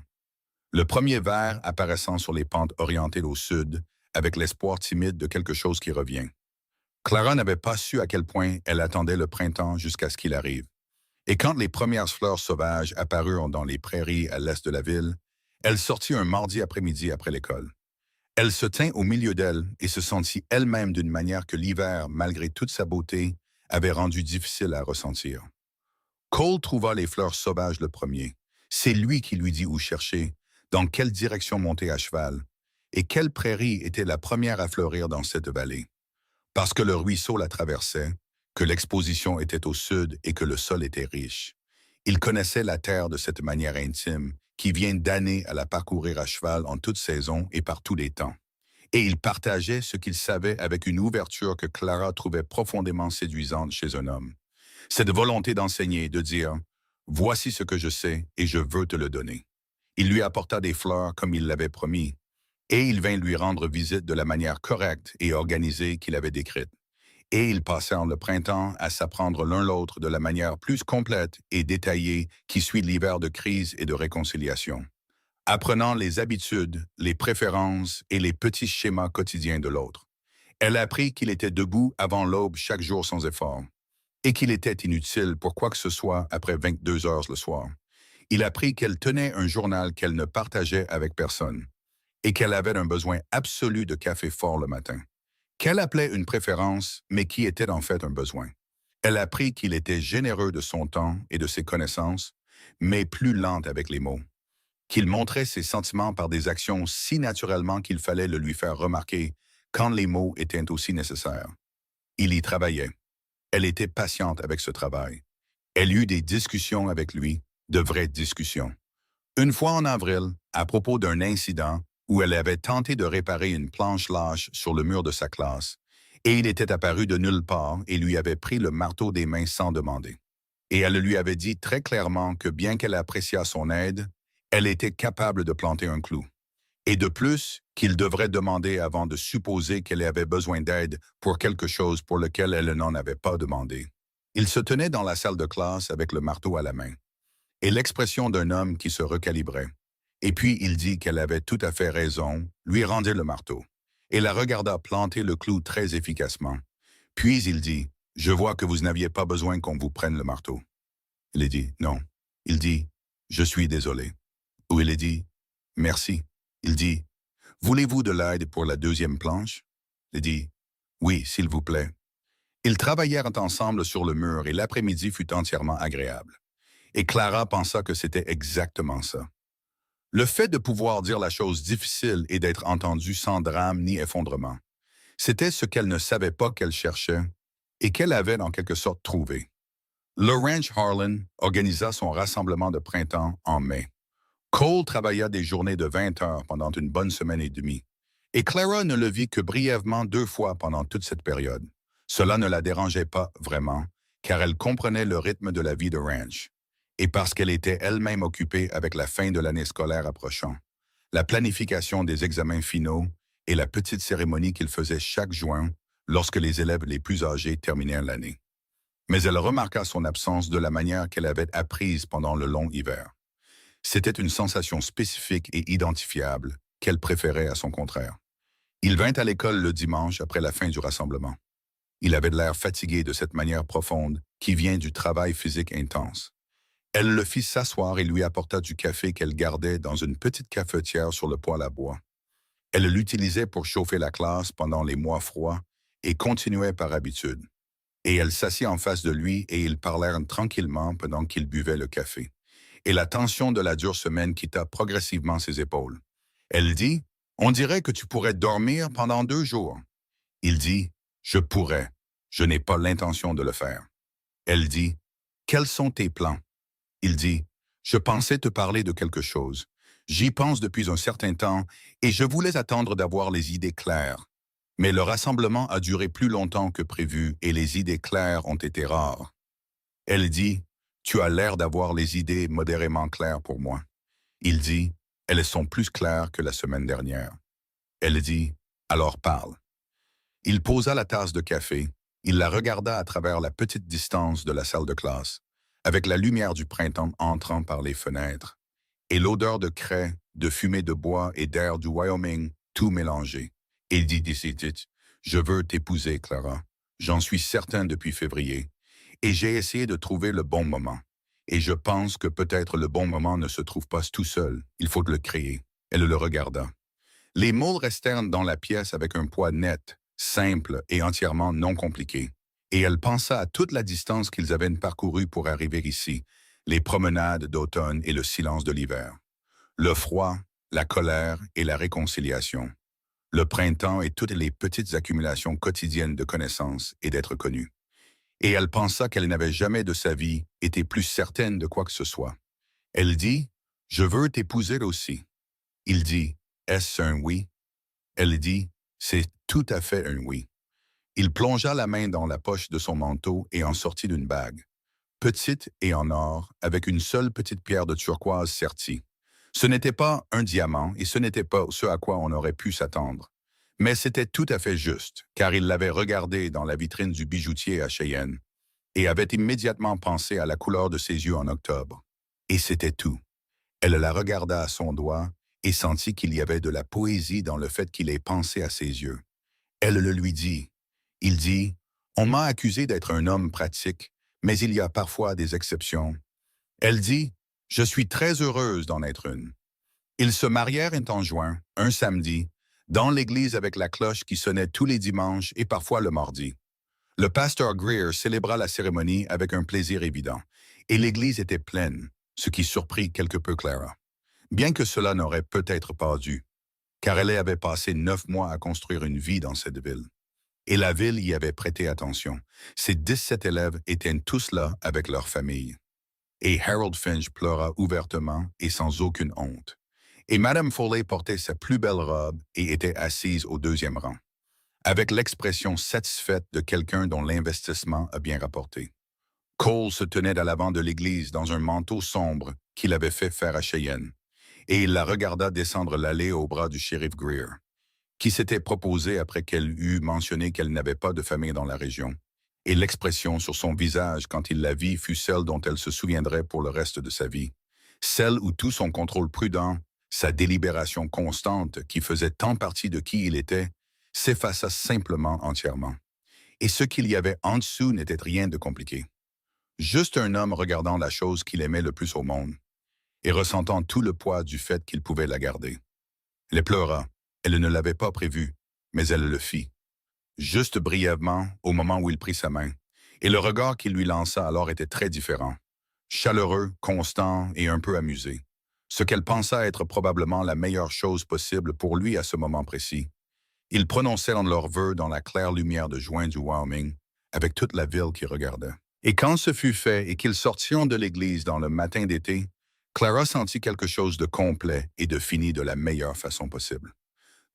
Le premier ver apparaissant sur les pentes orientées au sud, avec l'espoir timide de quelque chose qui revient. Clara n'avait pas su à quel point elle attendait le printemps jusqu'à ce qu'il arrive. Et quand les premières fleurs sauvages apparurent dans les prairies à l'est de la ville, elle sortit un mardi après-midi après l'école. Elle se tint au milieu d'elle et se sentit elle-même d'une manière que l'hiver, malgré toute sa beauté, avait rendu difficile à ressentir. Cole trouva les fleurs sauvages le premier. C'est lui qui lui dit où chercher, dans quelle direction monter à cheval, et quelle prairie était la première à fleurir dans cette vallée. Parce que le ruisseau la traversait, que l'exposition était au sud et que le sol était riche. Il connaissait la terre de cette manière intime, qui vient d'années à la parcourir à cheval en toute saison et par tous les temps. Et il partageait ce qu'il savait avec une ouverture que Clara trouvait profondément séduisante chez un homme. Cette volonté d'enseigner, de dire « Voici ce que je sais et je veux te le donner ». Il lui apporta des fleurs comme il l'avait promis, et il vint lui rendre visite de la manière correcte et organisée qu'il avait décrite. Et ils passèrent le printemps à s'apprendre l'un l'autre de la manière plus complète et détaillée qui suit l'hiver de crise et de réconciliation, apprenant les habitudes, les préférences et les petits schémas quotidiens de l'autre. Elle apprit qu'il était debout avant l'aube chaque jour sans effort, et qu'il était inutile pour quoi que ce soit après 22 heures le soir. Il apprit qu'elle tenait un journal qu'elle ne partageait avec personne, et qu'elle avait un besoin absolu de café fort le matin, qu'elle appelait une préférence, mais qui était en fait un besoin. Elle apprit qu'il était généreux de son temps et de ses connaissances, mais plus lent avec les mots, qu'il montrait ses sentiments par des actions si naturellement qu'il fallait le lui faire remarquer quand les mots étaient aussi nécessaires. Il y travaillait. Elle était patiente avec ce travail. Elle eut des discussions avec lui, de vraies discussions. Une fois en avril, à propos d'un incident où elle avait tenté de réparer une planche lâche sur le mur de sa classe, et il était apparu de nulle part et lui avait pris le marteau des mains sans demander. Et elle lui avait dit très clairement que bien qu'elle appréciât son aide, elle était capable de planter un clou. Et de plus, qu'il devrait demander avant de supposer qu'elle avait besoin d'aide pour quelque chose pour lequel elle n'en avait pas demandé. Il se tenait dans la salle de classe avec le marteau à la main, et l'expression d'un homme qui se recalibrait. Et puis il dit qu'elle avait tout à fait raison, lui rendit le marteau, et la regarda planter le clou très efficacement. Puis il dit, « Je vois que vous n'aviez pas besoin qu'on vous prenne le marteau. » Il dit, « Non. » Il dit, « Je suis désolé. » Ou il dit, « Merci. » Il dit, « Voulez-vous de l'aide pour la deuxième planche? » Il dit, « Oui, s'il vous plaît. » Ils travaillèrent ensemble sur le mur et l'après-midi fut entièrement agréable. Et Clara pensa que c'était exactement ça. Le fait de pouvoir dire la chose difficile et d'être entendue sans drame ni effondrement, c'était ce qu'elle ne savait pas qu'elle cherchait et qu'elle avait en quelque sorte trouvé. Le Ranch Harlan organisa son rassemblement de printemps en mai. Cole travailla des journées de 20 heures pendant une bonne semaine et demie, et Clara ne le vit que brièvement 2 fois pendant toute cette période. Cela ne la dérangeait pas vraiment, car elle comprenait le rythme de la vie de ranch, et parce qu'elle était elle-même occupée avec la fin de l'année scolaire approchant, la planification des examens finaux et la petite cérémonie qu'il faisait chaque juin lorsque les élèves les plus âgés terminèrent l'année. Mais elle remarqua son absence de la manière qu'elle avait apprise pendant le long hiver. C'était une sensation spécifique et identifiable qu'elle préférait à son contraire. Il vint à l'école le dimanche après la fin du rassemblement. Il avait de l'air fatigué de cette manière profonde qui vient du travail physique intense. Elle le fit s'asseoir et lui apporta du café qu'elle gardait dans une petite cafetière sur le poêle à bois. Elle l'utilisait pour chauffer la classe pendant les mois froids et continuait par habitude. Et elle s'assit en face de lui et ils parlèrent tranquillement pendant qu'il buvait le café. Et la tension de la dure semaine quitta progressivement ses épaules. Elle dit, « On dirait que tu pourrais dormir pendant 2 jours. » Il dit, « Je pourrais. Je n'ai pas l'intention de le faire. » Elle dit, « Quels sont tes plans? » Il dit, « Je pensais te parler de quelque chose. J'y pense depuis un certain temps et je voulais attendre d'avoir les idées claires. Mais le rassemblement a duré plus longtemps que prévu et les idées claires ont été rares. » Elle dit, « Tu as l'air d'avoir les idées modérément claires pour moi. » Il dit, « Elles sont plus claires que la semaine dernière. » Elle dit, « Alors parle. » Il posa la tasse de café, il la regarda à travers la petite distance de la salle de classe, avec la lumière du printemps entrant par les fenêtres, et l'odeur de craie, de fumée de bois et d'air du Wyoming, tout mélangé. Il dit, « Je veux t'épouser, Clara. J'en suis certain depuis février. Et j'ai essayé de trouver le bon moment. Et je pense que peut-être le bon moment ne se trouve pas tout seul. Il faut le créer. Elle le regarda. Les mots restèrent dans la pièce avec un poids net, simple et entièrement non compliqué. Et elle pensa à toute la distance qu'ils avaient parcourue pour arriver ici, les promenades d'automne et le silence de l'hiver. Le froid, la colère et la réconciliation. Le printemps et toutes les petites accumulations quotidiennes de connaissances et d'être connue. Et elle pensa qu'elle n'avait jamais de sa vie été plus certaine de quoi que ce soit. Elle dit, « Je veux t'épouser aussi. » Il dit, « Est-ce un oui? » Elle dit, « C'est tout à fait un oui. » Il plongea la main dans la poche de son manteau et en sortit d'une bague, petite et en or, avec une seule petite pierre de turquoise sertie. Ce n'était pas un diamant et ce n'était pas ce à quoi on aurait pu s'attendre. Mais c'était tout à fait juste, car il l'avait regardé dans la vitrine du bijoutier à Cheyenne et avait immédiatement pensé à la couleur de ses yeux en octobre. Et c'était tout. Elle la regarda à son doigt et sentit qu'il y avait de la poésie dans le fait qu'il ait pensé à ses yeux. Elle le lui dit. Il dit, « On m'a accusé d'être un homme pratique, mais il y a parfois des exceptions. » Elle dit, « Je suis très heureuse d'en être une. » Ils se marièrent en juin, un samedi, dans l'église avec la cloche qui sonnait tous les dimanches et parfois le mardi. Le pasteur Greer célébra la cérémonie avec un plaisir évident, et l'église était pleine, ce qui surprit quelque peu Clara. Bien que cela n'aurait peut-être pas dû, car elle avait passé 9 mois à construire une vie dans cette ville. Et la ville y avait prêté attention. Ses 17 élèves étaient tous là avec leur famille. Et Harold Finch pleura ouvertement et sans aucune honte. Et Madame Foley portait sa plus belle robe et était assise au 2e rang, avec l'expression satisfaite de quelqu'un dont l'investissement a bien rapporté. Cole se tenait à l'avant de l'église dans un manteau sombre qu'il avait fait faire à Cheyenne, et il la regarda descendre l'allée au bras du shérif Greer, qui s'était proposé après qu'elle eut mentionné qu'elle n'avait pas de famille dans la région, et l'expression sur son visage quand il la vit fut celle dont elle se souviendrait pour le reste de sa vie, celle où tout son contrôle prudent, sa délibération constante qui faisait tant partie de qui il était, s'effaça simplement entièrement. Et ce qu'il y avait en dessous n'était rien de compliqué. Juste un homme regardant la chose qu'il aimait le plus au monde, et ressentant tout le poids du fait qu'il pouvait la garder. Elle pleura. Elle ne l'avait pas prévu, mais elle le fit. Juste brièvement, au moment où il prit sa main, et le regard qu'il lui lança alors était très différent. Chaleureux, constant et un peu amusé. Ce qu'elle pensa être probablement la meilleure chose possible pour lui à ce moment précis. Ils prononcèrent leurs vœux dans la claire lumière de juin du Wyoming, avec toute la ville qui regardait. Et quand ce fut fait et qu'ils sortirent de l'église dans le matin d'été, Clara sentit quelque chose de complet et de fini de la meilleure façon possible.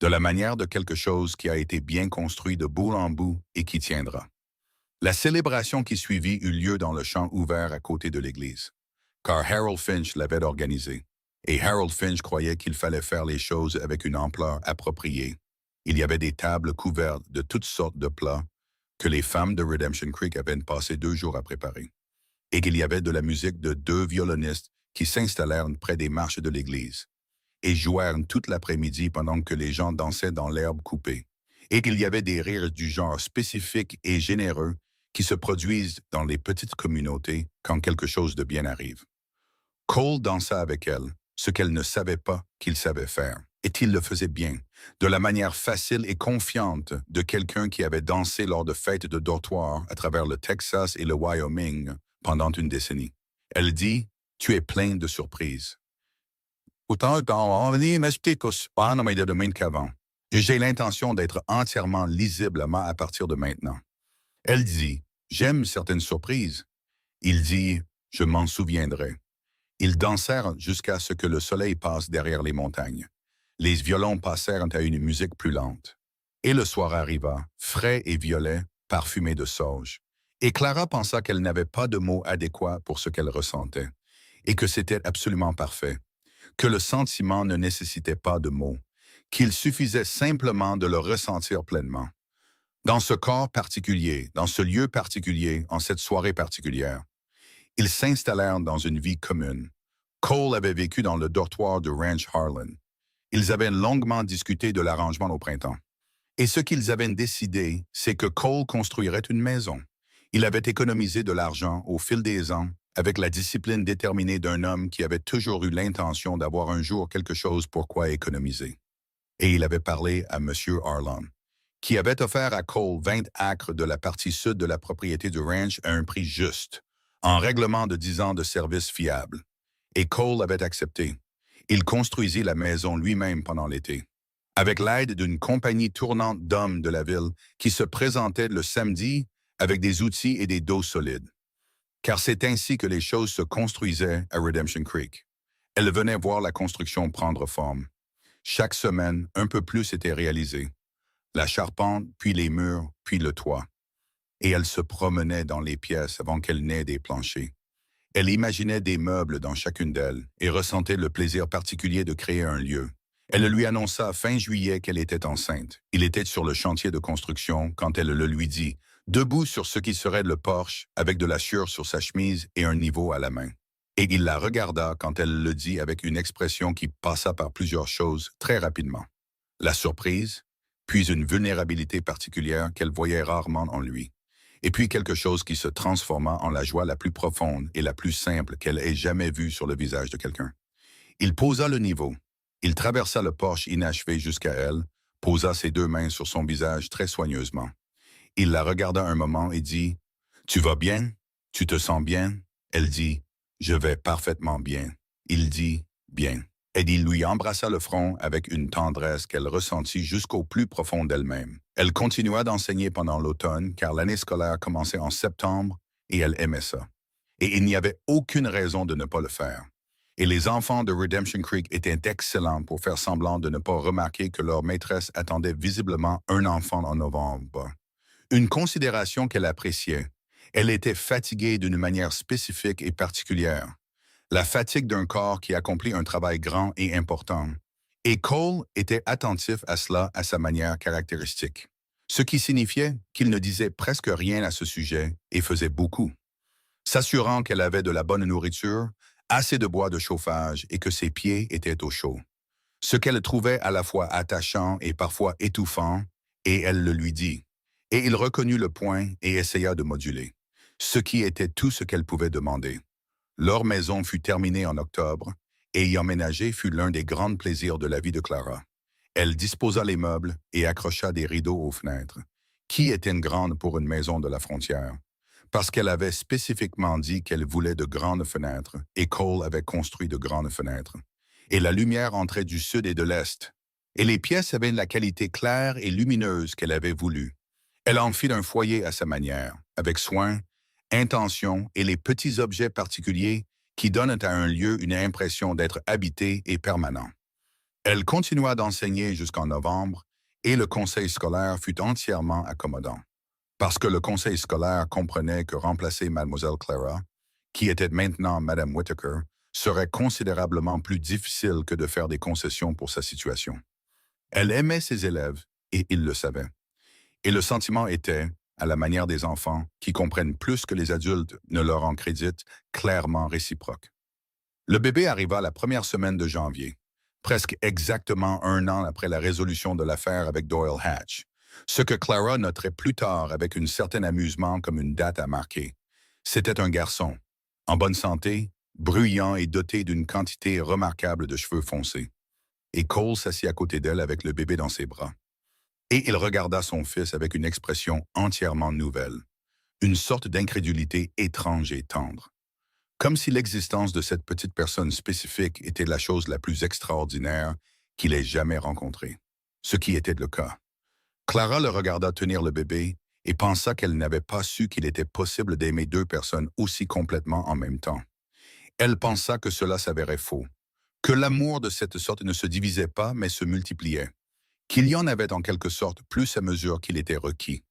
De la manière de quelque chose qui a été bien construit de bout en bout et qui tiendra. La célébration qui suivit eut lieu dans le champ ouvert à côté de l'église, car Harold Finch l'avait organisée, et Harold Finch croyait qu'il fallait faire les choses avec une ampleur appropriée. Il y avait des tables couvertes de toutes sortes de plats que les femmes de Redemption Creek avaient passé 2 jours à préparer, et qu'il y avait de la musique de 2 violonistes qui s'installèrent près des marches de l'église, et jouèrent toute l'après-midi pendant que les gens dansaient dans l'herbe coupée, et qu'il y avait des rires du genre spécifique et généreux qui se produisent dans les petites communautés quand quelque chose de bien arrive. Cole dansa avec elle, ce qu'elle ne savait pas qu'il savait faire, et il le faisait bien, de la manière facile et confiante de quelqu'un qui avait dansé lors de fêtes de dortoir à travers le Texas et le Wyoming pendant une décennie. Elle dit, « Tu es plein de surprises. » J'ai l'intention d'être entièrement lisible à partir de maintenant. Elle dit, « J'aime certaines surprises. » Il dit, « Je m'en souviendrai. » Ils dansèrent jusqu'à ce que le soleil passe derrière les montagnes. Les violons passèrent à une musique plus lente. Et le soir arriva, frais et violet, parfumé de sauge. Et Clara pensa qu'elle n'avait pas de mots adéquats pour ce qu'elle ressentait, et que c'était absolument parfait, que le sentiment ne nécessitait pas de mots, qu'il suffisait simplement de le ressentir pleinement. Dans ce corps particulier, dans ce lieu particulier, en cette soirée particulière, ils s'installèrent dans une vie commune. Cole avait vécu dans le dortoir de Ranch Harlan. Ils avaient longuement discuté de l'arrangement au printemps. Et ce qu'ils avaient décidé, c'est que Cole construirait une maison. Il avait économisé de l'argent au fil des ans avec la discipline déterminée d'un homme qui avait toujours eu l'intention d'avoir un jour quelque chose pour quoi économiser. Et il avait parlé à M. Arlon, qui avait offert à Cole 20 acres de la partie sud de la propriété du ranch à un prix juste, en règlement de 10 ans de service fiable. Et Cole avait accepté. Il construisit la maison lui-même pendant l'été, avec l'aide d'une compagnie tournante d'hommes de la ville qui se présentait le samedi avec des outils et des dos solides. Car c'est ainsi que les choses se construisaient à Redemption Creek. Elle venait voir la construction prendre forme. Chaque semaine, un peu plus était réalisé. La charpente, puis les murs, puis le toit. Et elle se promenait dans les pièces avant qu'elle n'ait des planchers. Elle imaginait des meubles dans chacune d'elles et ressentait le plaisir particulier de créer un lieu. Elle lui annonça fin juillet qu'elle était enceinte. Il était sur le chantier de construction quand elle le lui dit, debout sur ce qui serait le porche, avec de la sueur sur sa chemise et un niveau à la main. Et il la regarda quand elle le dit avec une expression qui passa par plusieurs choses très rapidement. La surprise, puis une vulnérabilité particulière qu'elle voyait rarement en lui, et puis quelque chose qui se transforma en la joie la plus profonde et la plus simple qu'elle ait jamais vue sur le visage de quelqu'un. Il posa le niveau. Il traversa le porche inachevé jusqu'à elle, posa ses deux mains sur son visage très soigneusement. Il la regarda un moment et dit « Tu vas bien? Tu te sens bien? » Elle dit « Je vais parfaitement bien. » Il dit « Bien. » Et il lui embrassa le front avec une tendresse qu'elle ressentit jusqu'au plus profond d'elle-même. Elle continua d'enseigner pendant l'automne car l'année scolaire commençait en septembre et elle aimait ça. Et il n'y avait aucune raison de ne pas le faire. Et les enfants de Redemption Creek étaient excellents pour faire semblant de ne pas remarquer que leur maîtresse attendait visiblement un enfant en novembre. Une considération qu'elle appréciait. Elle était fatiguée d'une manière spécifique et particulière. La fatigue d'un corps qui accomplit un travail grand et important. Et Cole était attentif à cela à sa manière caractéristique. Ce qui signifiait qu'il ne disait presque rien à ce sujet et faisait beaucoup. S'assurant qu'elle avait de la bonne nourriture, assez de bois de chauffage et que ses pieds étaient au chaud. Ce qu'elle trouvait à la fois attachant et parfois étouffant, et elle le lui dit. Et il reconnut le point et essaya de moduler, ce qui était tout ce qu'elle pouvait demander. Leur maison fut terminée en octobre, et y emménager fut l'un des grands plaisirs de la vie de Clara. Elle disposa les meubles et accrocha des rideaux aux fenêtres, qui étaient grandes pour une maison de la frontière, parce qu'elle avait spécifiquement dit qu'elle voulait de grandes fenêtres, et Cole avait construit de grandes fenêtres. Et la lumière entrait du sud et de l'est, et les pièces avaient la qualité claire et lumineuse qu'elle avait voulu. Elle en fit un foyer à sa manière, avec soin, intention et les petits objets particuliers qui donnent à un lieu une impression d'être habité et permanent. Elle continua d'enseigner jusqu'en novembre et le conseil scolaire fut entièrement accommodant. Parce que le conseil scolaire comprenait que remplacer Mademoiselle Clara, qui était maintenant Madame Whittaker, serait considérablement plus difficile que de faire des concessions pour sa situation. Elle aimait ses élèves et il le savait. Et le sentiment était, à la manière des enfants, qui comprennent plus que les adultes ne leur en créditent, clairement réciproque. Le bébé arriva la première semaine de janvier, presque exactement un an après la résolution de l'affaire avec Doyle Hatch, ce que Clara noterait plus tard avec un certain amusement comme une date à marquer. C'était un garçon, en bonne santé, bruyant et doté d'une quantité remarquable de cheveux foncés. Et Cole s'assit à côté d'elle avec le bébé dans ses bras. Et il regarda son fils avec une expression entièrement nouvelle, une sorte d'incrédulité étrange et tendre. Comme si l'existence de cette petite personne spécifique était la chose la plus extraordinaire qu'il ait jamais rencontrée, ce qui était le cas. Clara le regarda tenir le bébé et pensa qu'elle n'avait pas su qu'il était possible d'aimer deux personnes aussi complètement en même temps. Elle pensa que cela s'avérait faux, que l'amour de cette sorte ne se divisait pas mais se multipliait, qu'il y en avait en quelque sorte plus à mesure qu'il était requis.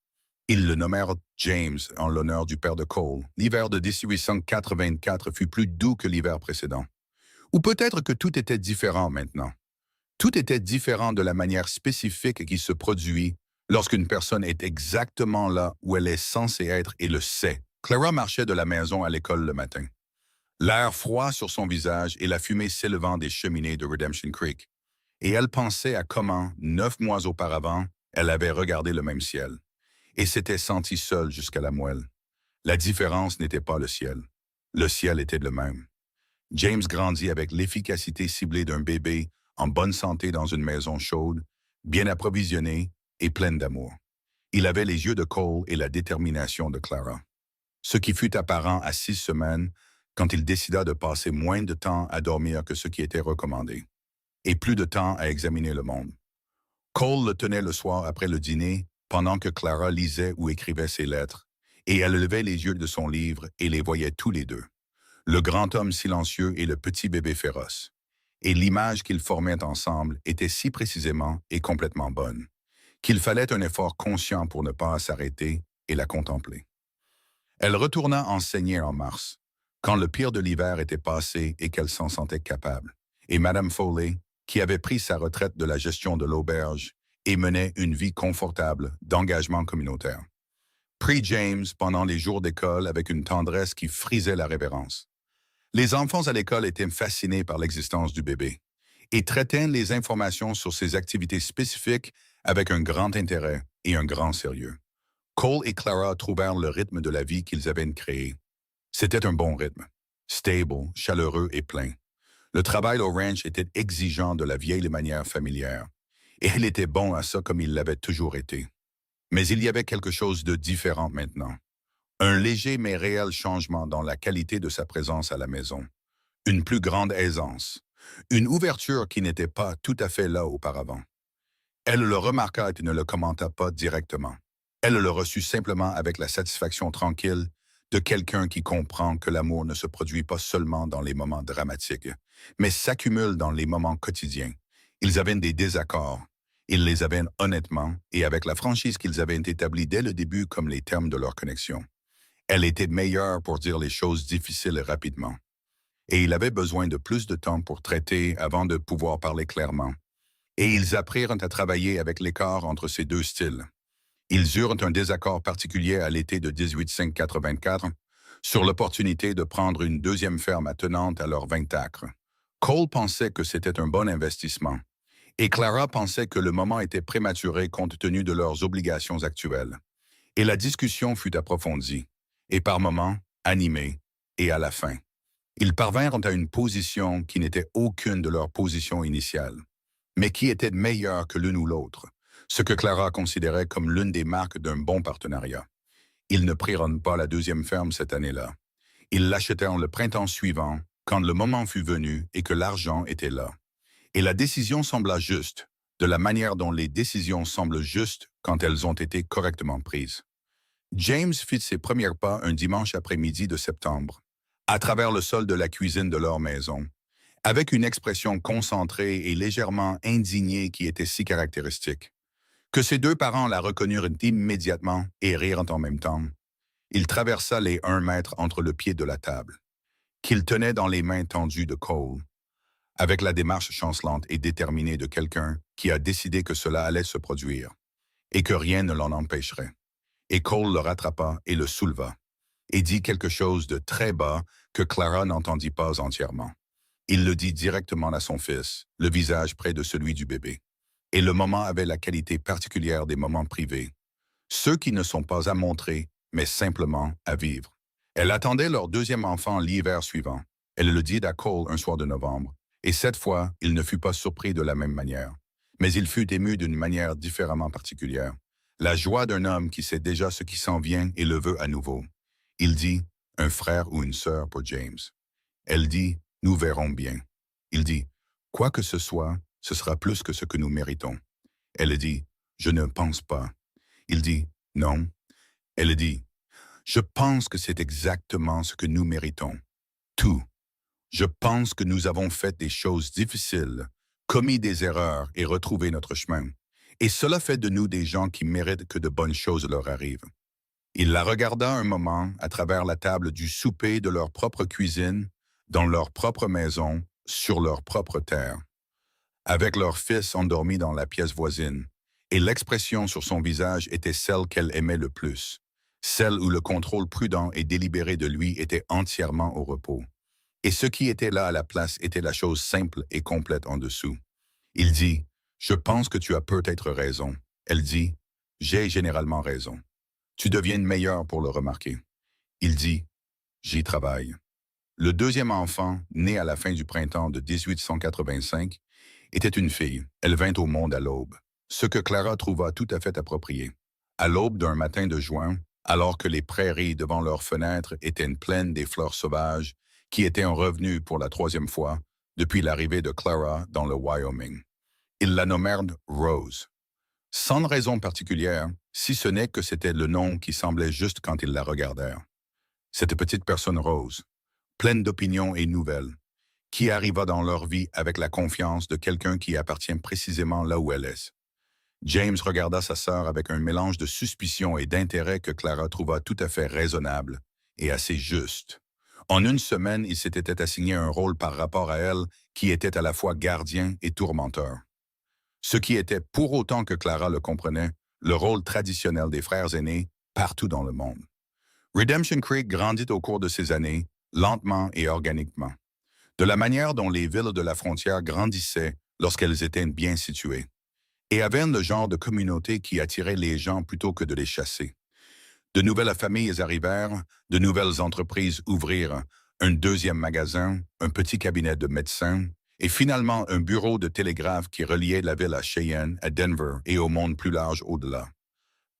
Ils le nommèrent James en l'honneur du père de Cole. L'hiver de 1884 fut plus doux que l'hiver précédent. Ou peut-être que tout était différent maintenant. Tout était différent de la manière spécifique qui se produit lorsqu'une personne est exactement là où elle est censée être et le sait. Clara marchait de la maison à l'école le matin. L'air froid sur son visage et la fumée s'élevant des cheminées de Redemption Creek. Et elle pensait à comment, 9 mois auparavant, elle avait regardé le même ciel et s'était sentie seule jusqu'à la moelle. La différence n'était pas le ciel. Le ciel était le même. James grandit avec l'efficacité ciblée d'un bébé en bonne santé dans une maison chaude, bien approvisionnée et pleine d'amour. Il avait les yeux de Cole et la détermination de Clara. Ce qui fut apparent à 6 semaines quand il décida de passer moins de temps à dormir que ce qui était recommandé, et plus de temps à examiner le monde. Cole le tenait le soir après le dîner, pendant que Clara lisait ou écrivait ses lettres, et elle levait les yeux de son livre et les voyait tous les deux, le grand homme silencieux et le petit bébé féroce. Et l'image qu'ils formaient ensemble était si précisément et complètement bonne, qu'il fallait un effort conscient pour ne pas s'arrêter et la contempler. Elle retourna enseigner en mars, quand le pire de l'hiver était passé et qu'elle s'en sentait capable, et Madame Foley, qui avait pris sa retraite de la gestion de l'auberge et menait une vie confortable d'engagement communautaire, prit James pendant les jours d'école avec une tendresse qui frisait la révérence. Les enfants à l'école étaient fascinés par l'existence du bébé et traitaient les informations sur ses activités spécifiques avec un grand intérêt et un grand sérieux. Cole et Clara trouvèrent le rythme de la vie qu'ils avaient créé. C'était un bon rythme, stable, chaleureux et plein. Le travail au ranch était exigeant de la vieille manière familière, et il était bon à ça comme il l'avait toujours été. Mais il y avait quelque chose de différent maintenant. Un léger mais réel changement dans la qualité de sa présence à la maison. Une plus grande aisance. Une ouverture qui n'était pas tout à fait là auparavant. Elle le remarqua et ne le commenta pas directement. Elle le reçut simplement avec la satisfaction tranquille de quelqu'un qui comprend que l'amour ne se produit pas seulement dans les moments dramatiques, mais s'accumule dans les moments quotidiens. Ils avaient des désaccords. Ils les avaient honnêtement et avec la franchise qu'ils avaient établie dès le début comme les termes de leur connexion. Elle était meilleure pour dire les choses difficiles rapidement. Et il avait besoin de plus de temps pour traiter avant de pouvoir parler clairement. Et ils apprirent à travailler avec l'écart entre ces deux styles. Ils eurent un désaccord particulier à l'été de 1884 sur l'opportunité de prendre une deuxième ferme attenante à leurs 20 acres. Cole pensait que c'était un bon investissement, et Clara pensait que le moment était prématuré compte tenu de leurs obligations actuelles. Et la discussion fut approfondie, et par moments animée, et à la fin. Ils parvinrent à une position qui n'était aucune de leur position initiale, mais qui était meilleure que l'une ou l'autre, ce que Clara considérait comme l'une des marques d'un bon partenariat. Ils ne prirent pas la deuxième ferme cette année-là. Ils l'achetèrent le printemps suivant, quand le moment fut venu et que l'argent était là. Et la décision sembla juste, de la manière dont les décisions semblent justes quand elles ont été correctement prises. James fit ses premiers pas un dimanche après-midi de septembre, à travers le sol de la cuisine de leur maison, avec une expression concentrée et légèrement indignée qui était si caractéristique, que ses deux parents la reconnurent immédiatement et rirent en même temps. Il traversa les 1 mètre entre le pied de la table, qu'il tenait dans les mains tendues de Cole, avec la démarche chancelante et déterminée de quelqu'un qui a décidé que cela allait se produire, et que rien ne l'en empêcherait. Et Cole le rattrapa et le souleva, et dit quelque chose de très bas que Clara n'entendit pas entièrement. Il le dit directement à son fils, le visage près de celui du bébé. Et le moment avait la qualité particulière des moments privés, ceux qui ne sont pas à montrer, mais simplement à vivre. Elle attendait leur deuxième enfant l'hiver suivant. Elle le dit à Cole un soir de novembre, et cette fois, il ne fut pas surpris de la même manière. Mais il fut ému d'une manière différemment particulière. La joie d'un homme qui sait déjà ce qui s'en vient et le veut à nouveau. Il dit, un frère ou une sœur pour James. Elle dit, nous verrons bien. Il dit, quoi que ce soit, ce sera plus que ce que nous méritons. Elle dit, je ne pense pas. Il dit, non. Elle dit, je pense que c'est exactement ce que nous méritons. Tout. Je pense que nous avons fait des choses difficiles, commis des erreurs et retrouvé notre chemin. Et cela fait de nous des gens qui méritent que de bonnes choses leur arrivent. Il la regarda un moment à travers la table du souper de leur propre cuisine, dans leur propre maison, sur leur propre terre, avec leur fils endormi dans la pièce voisine, et l'expression sur son visage était celle qu'elle aimait le plus, celle où le contrôle prudent et délibéré de lui était entièrement au repos. Et ce qui était là à la place était la chose simple et complète en dessous. Il dit, « Je pense que tu as peut-être raison. » Elle dit, « J'ai généralement raison. Tu deviens meilleur pour le remarquer. » Il dit, « J'y travaille. » Le deuxième enfant, né à la fin du printemps de 1885, était une fille. Elle vint au monde à l'aube, ce que Clara trouva tout à fait approprié. À l'aube d'un matin de juin, alors que les prairies devant leurs fenêtres étaient pleines des fleurs sauvages, qui étaient revenues pour la troisième fois depuis l'arrivée de Clara dans le Wyoming. Ils la nommèrent Rose. Sans raison particulière, si ce n'est que c'était le nom qui semblait juste quand ils la regardèrent. Cette petite personne rose, pleine d'opinions et nouvelles, qui arriva dans leur vie avec la confiance de quelqu'un qui appartient précisément là où elle est. James regarda sa sœur avec un mélange de suspicion et d'intérêt que Clara trouva tout à fait raisonnable et assez juste. En une semaine, il s'était assigné un rôle par rapport à elle qui était à la fois gardien et tourmenteur. Ce qui était, pour autant que Clara le comprenait, le rôle traditionnel des frères aînés partout dans le monde. Redemption Creek grandit au cours de ces années, lentement et organiquement, de la manière dont les villes de la frontière grandissaient lorsqu'elles étaient bien situées, et avaient le genre de communauté qui attirait les gens plutôt que de les chasser. De nouvelles familles arrivèrent, de nouvelles entreprises ouvrirent, un deuxième magasin, un petit cabinet de médecins, et finalement un bureau de télégraphe qui reliait la ville à Cheyenne, à Denver et au monde plus large au-delà.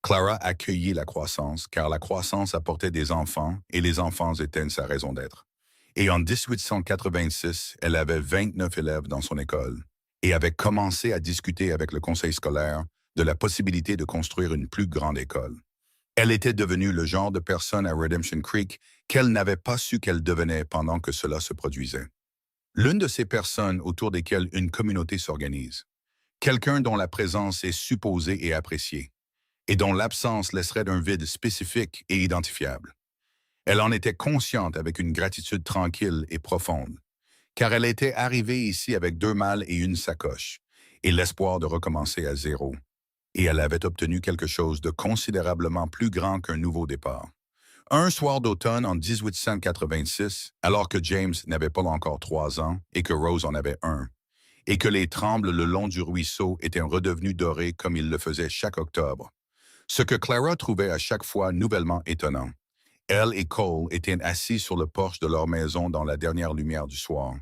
Clara accueillit la croissance, car la croissance apportait des enfants, et les enfants étaient sa raison d'être. Et en 1886, elle avait 29 élèves dans son école, et avait commencé à discuter avec le conseil scolaire de la possibilité de construire une plus grande école. Elle était devenue le genre de personne à Redemption Creek qu'elle n'avait pas su qu'elle devenait pendant que cela se produisait. L'une de ces personnes autour desquelles une communauté s'organise. Quelqu'un dont la présence est supposée et appréciée, et dont l'absence laisserait un vide spécifique et identifiable. Elle en était consciente avec une gratitude tranquille et profonde, car elle était arrivée ici avec 2 malles et une sacoche, et l'espoir de recommencer à zéro. Et elle avait obtenu quelque chose de considérablement plus grand qu'un nouveau départ. Un soir d'automne en 1886, alors que James n'avait pas encore 3 ans et que Rose en avait 1, et que les trembles le long du ruisseau étaient redevenus dorés comme ils le faisaient chaque octobre, ce que Clara trouvait à chaque fois nouvellement étonnant. Elle et Cole étaient assis sur le porche de leur maison dans la dernière lumière du soir,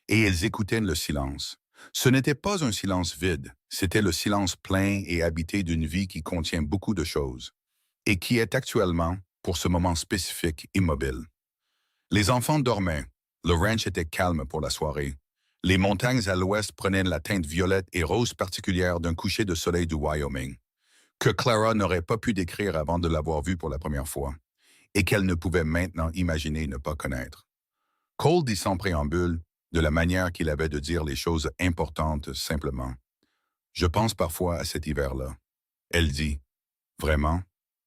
et ils écoutaient le silence. Ce n'était pas un silence vide, c'était le silence plein et habité d'une vie qui contient beaucoup de choses, et qui est actuellement, pour ce moment spécifique, immobile. Les enfants dormaient, le ranch était calme pour la soirée. Les montagnes à l'ouest prenaient la teinte violette et rose particulière d'un coucher de soleil du Wyoming, que Clara n'aurait pas pu décrire avant de l'avoir vu pour la première fois, et qu'elle ne pouvait maintenant imaginer ne pas connaître. Cole dit sans préambule, de la manière qu'il avait de dire les choses importantes simplement. « Je pense parfois à cet hiver-là. » Elle dit. « Vraiment? »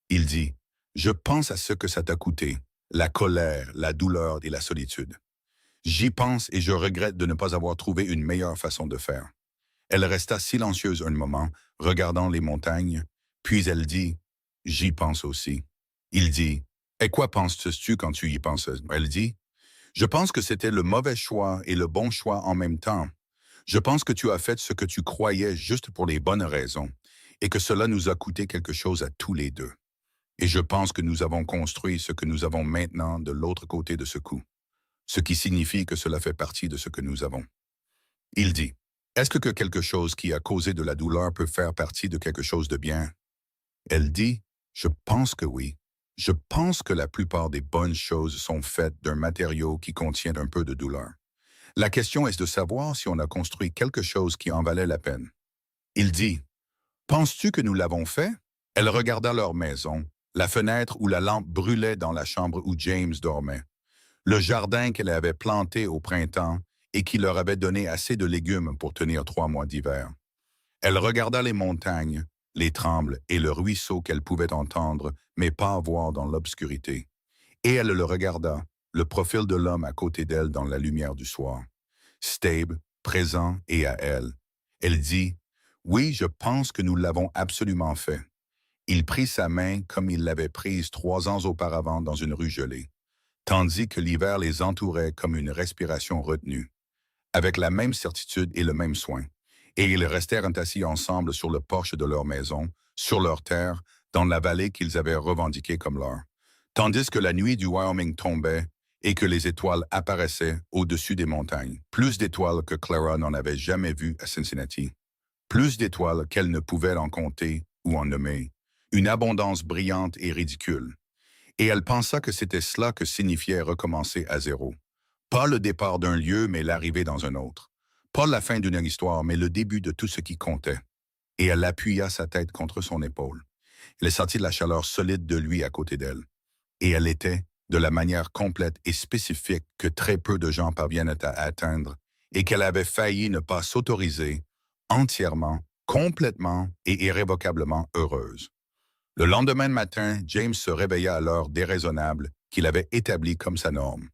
Il dit. « Je pense à ce que ça t'a coûté, la colère, la douleur et la solitude. J'y pense et je regrette de ne pas avoir trouvé une meilleure façon de faire. » Elle resta silencieuse un moment, regardant les montagnes, puis elle dit. « J'y pense aussi. » Il dit. « Et quoi penses-tu quand tu y penses? » Elle dit. Je pense que c'était le mauvais choix et le bon choix en même temps. Je pense que tu as fait ce que tu croyais juste pour les bonnes raisons et que cela nous a coûté quelque chose à tous les deux. Et je pense que nous avons construit ce que nous avons maintenant de l'autre côté de ce coup, ce qui signifie que cela fait partie de ce que nous avons. Il dit, est-ce que quelque chose qui a causé de la douleur peut faire partie de quelque chose de bien? Elle dit, je pense que oui. Je pense que la plupart des bonnes choses sont faites d'un matériau qui contient un peu de douleur. La question est de savoir si on a construit quelque chose qui en valait la peine. Il dit, « Penses-tu que nous l'avons fait? » Elle regarda leur maison, la fenêtre où la lampe brûlait dans la chambre où James dormait, le jardin qu'elle avait planté au printemps et qui leur avait donné assez de légumes pour tenir 3 mois d'hiver. Elle regarda les montagnes, les trembles et le ruisseau qu'elle pouvait entendre, mais pas voir dans l'obscurité. Et elle le regarda, le profil de l'homme à côté d'elle dans la lumière du soir. Stable, présent et à elle. Elle dit, « Oui, je pense que nous l'avons absolument fait. » Il prit sa main comme il l'avait prise 3 ans auparavant dans une rue gelée, tandis que l'hiver les entourait comme une respiration retenue, avec la même certitude et le même soin. Et ils restèrent assis ensemble sur le porche de leur maison, sur leur terre, dans la vallée qu'ils avaient revendiquée comme leur. Tandis que la nuit du Wyoming tombait et que les étoiles apparaissaient au-dessus des montagnes. Plus d'étoiles que Clara n'en avait jamais vues à Cincinnati. Plus d'étoiles qu'elle ne pouvait en compter ou en nommer. Une abondance brillante et ridicule. Et elle pensa que c'était cela que signifiait recommencer à zéro. Pas le départ d'un lieu, mais l'arrivée dans un autre. Pas la fin d'une histoire, mais le début de tout ce qui comptait. Et elle appuya sa tête contre son épaule. Elle sentit la chaleur solide de lui à côté d'elle. Et elle était, de la manière complète et spécifique que très peu de gens parviennent à atteindre, et qu'elle avait failli ne pas s'autoriser, entièrement, complètement et irrévocablement heureuse. Le lendemain matin, James se réveilla à l'heure déraisonnable qu'il avait établie comme sa norme.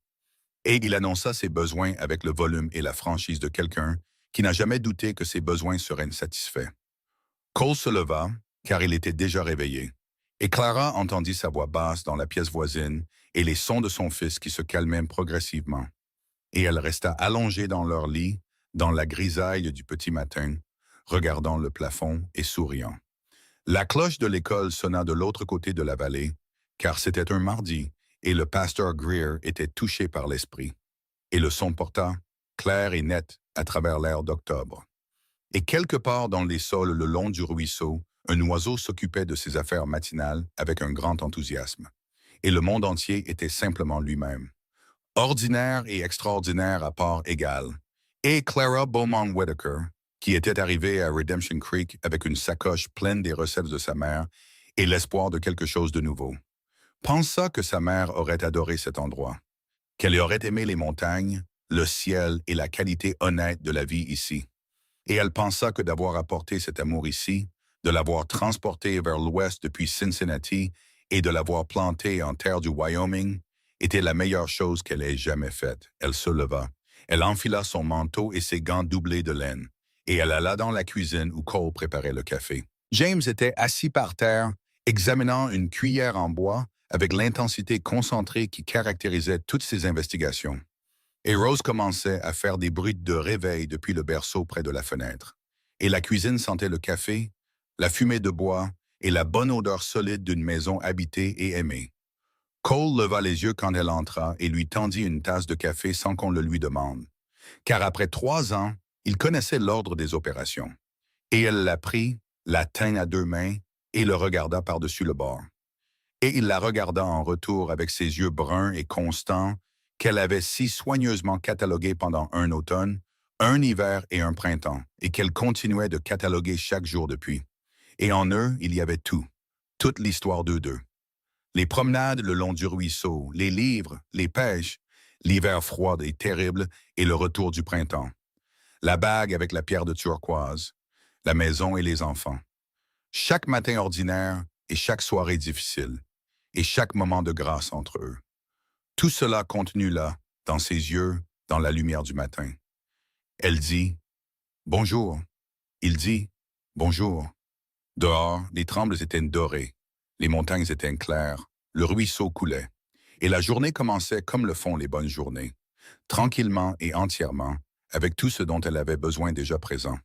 Et il annonça ses besoins avec le volume et la franchise de quelqu'un qui n'a jamais douté que ses besoins seraient satisfaits. Cole se leva, car il était déjà réveillé, et Clara entendit sa voix basse dans la pièce voisine et les sons de son fils qui se calmaient progressivement. Et elle resta allongée dans leur lit, dans la grisaille du petit matin, regardant le plafond et souriant. La cloche de l'école sonna de l'autre côté de la vallée, car c'était un mardi, et le pasteur Greer était touché par l'esprit. Et le son porta, clair et net, à travers l'air d'octobre. Et quelque part dans les sols le long du ruisseau, un oiseau s'occupait de ses affaires matinales avec un grand enthousiasme. Et le monde entier était simplement lui-même. Ordinaire et extraordinaire à part égale. Et Clara Beaumont Whitaker, qui était arrivée à Redemption Creek avec une sacoche pleine des recettes de sa mère et l'espoir de quelque chose de nouveau, pensa que sa mère aurait adoré cet endroit, qu'elle aurait aimé les montagnes, le ciel et la qualité honnête de la vie ici. Et elle pensa que d'avoir apporté cet amour ici, de l'avoir transporté vers l'ouest depuis Cincinnati et de l'avoir planté en terre du Wyoming, était la meilleure chose qu'elle ait jamais faite. Elle se leva. Elle enfila son manteau et ses gants doublés de laine, et elle alla dans la cuisine où Cole préparait le café. James était assis par terre, examinant une cuillère en bois avec l'intensité concentrée qui caractérisait toutes ses investigations. Et Rose commençait à faire des bruits de réveil depuis le berceau près de la fenêtre. Et la cuisine sentait le café, la fumée de bois et la bonne odeur solide d'une maison habitée et aimée. Cole leva les yeux quand elle entra et lui tendit une tasse de café sans qu'on le lui demande. Car après 3 ans, il connaissait l'ordre des opérations. Et elle la prit, la tint à 2 mains et le regarda par-dessus le bord. Et il la regarda en retour avec ses yeux bruns et constants qu'elle avait si soigneusement catalogués pendant un automne, un hiver et un printemps, et qu'elle continuait de cataloguer chaque jour depuis. Et en eux, il y avait tout, toute l'histoire d'eux deux. Les promenades le long du ruisseau, les livres, les pêches, l'hiver froid et terrible et le retour du printemps. La bague avec la pierre de turquoise, la maison et les enfants. Chaque matin ordinaire et chaque soirée difficile, et chaque moment de grâce entre eux. Tout cela contenu là, dans ses yeux, dans la lumière du matin. Elle dit « Bonjour ». Il dit « Bonjour ». Dehors, les trembles étaient dorées, les montagnes étaient claires, le ruisseau coulait, et la journée commençait comme le font les bonnes journées, tranquillement et entièrement, avec tout ce dont elle avait besoin déjà présent.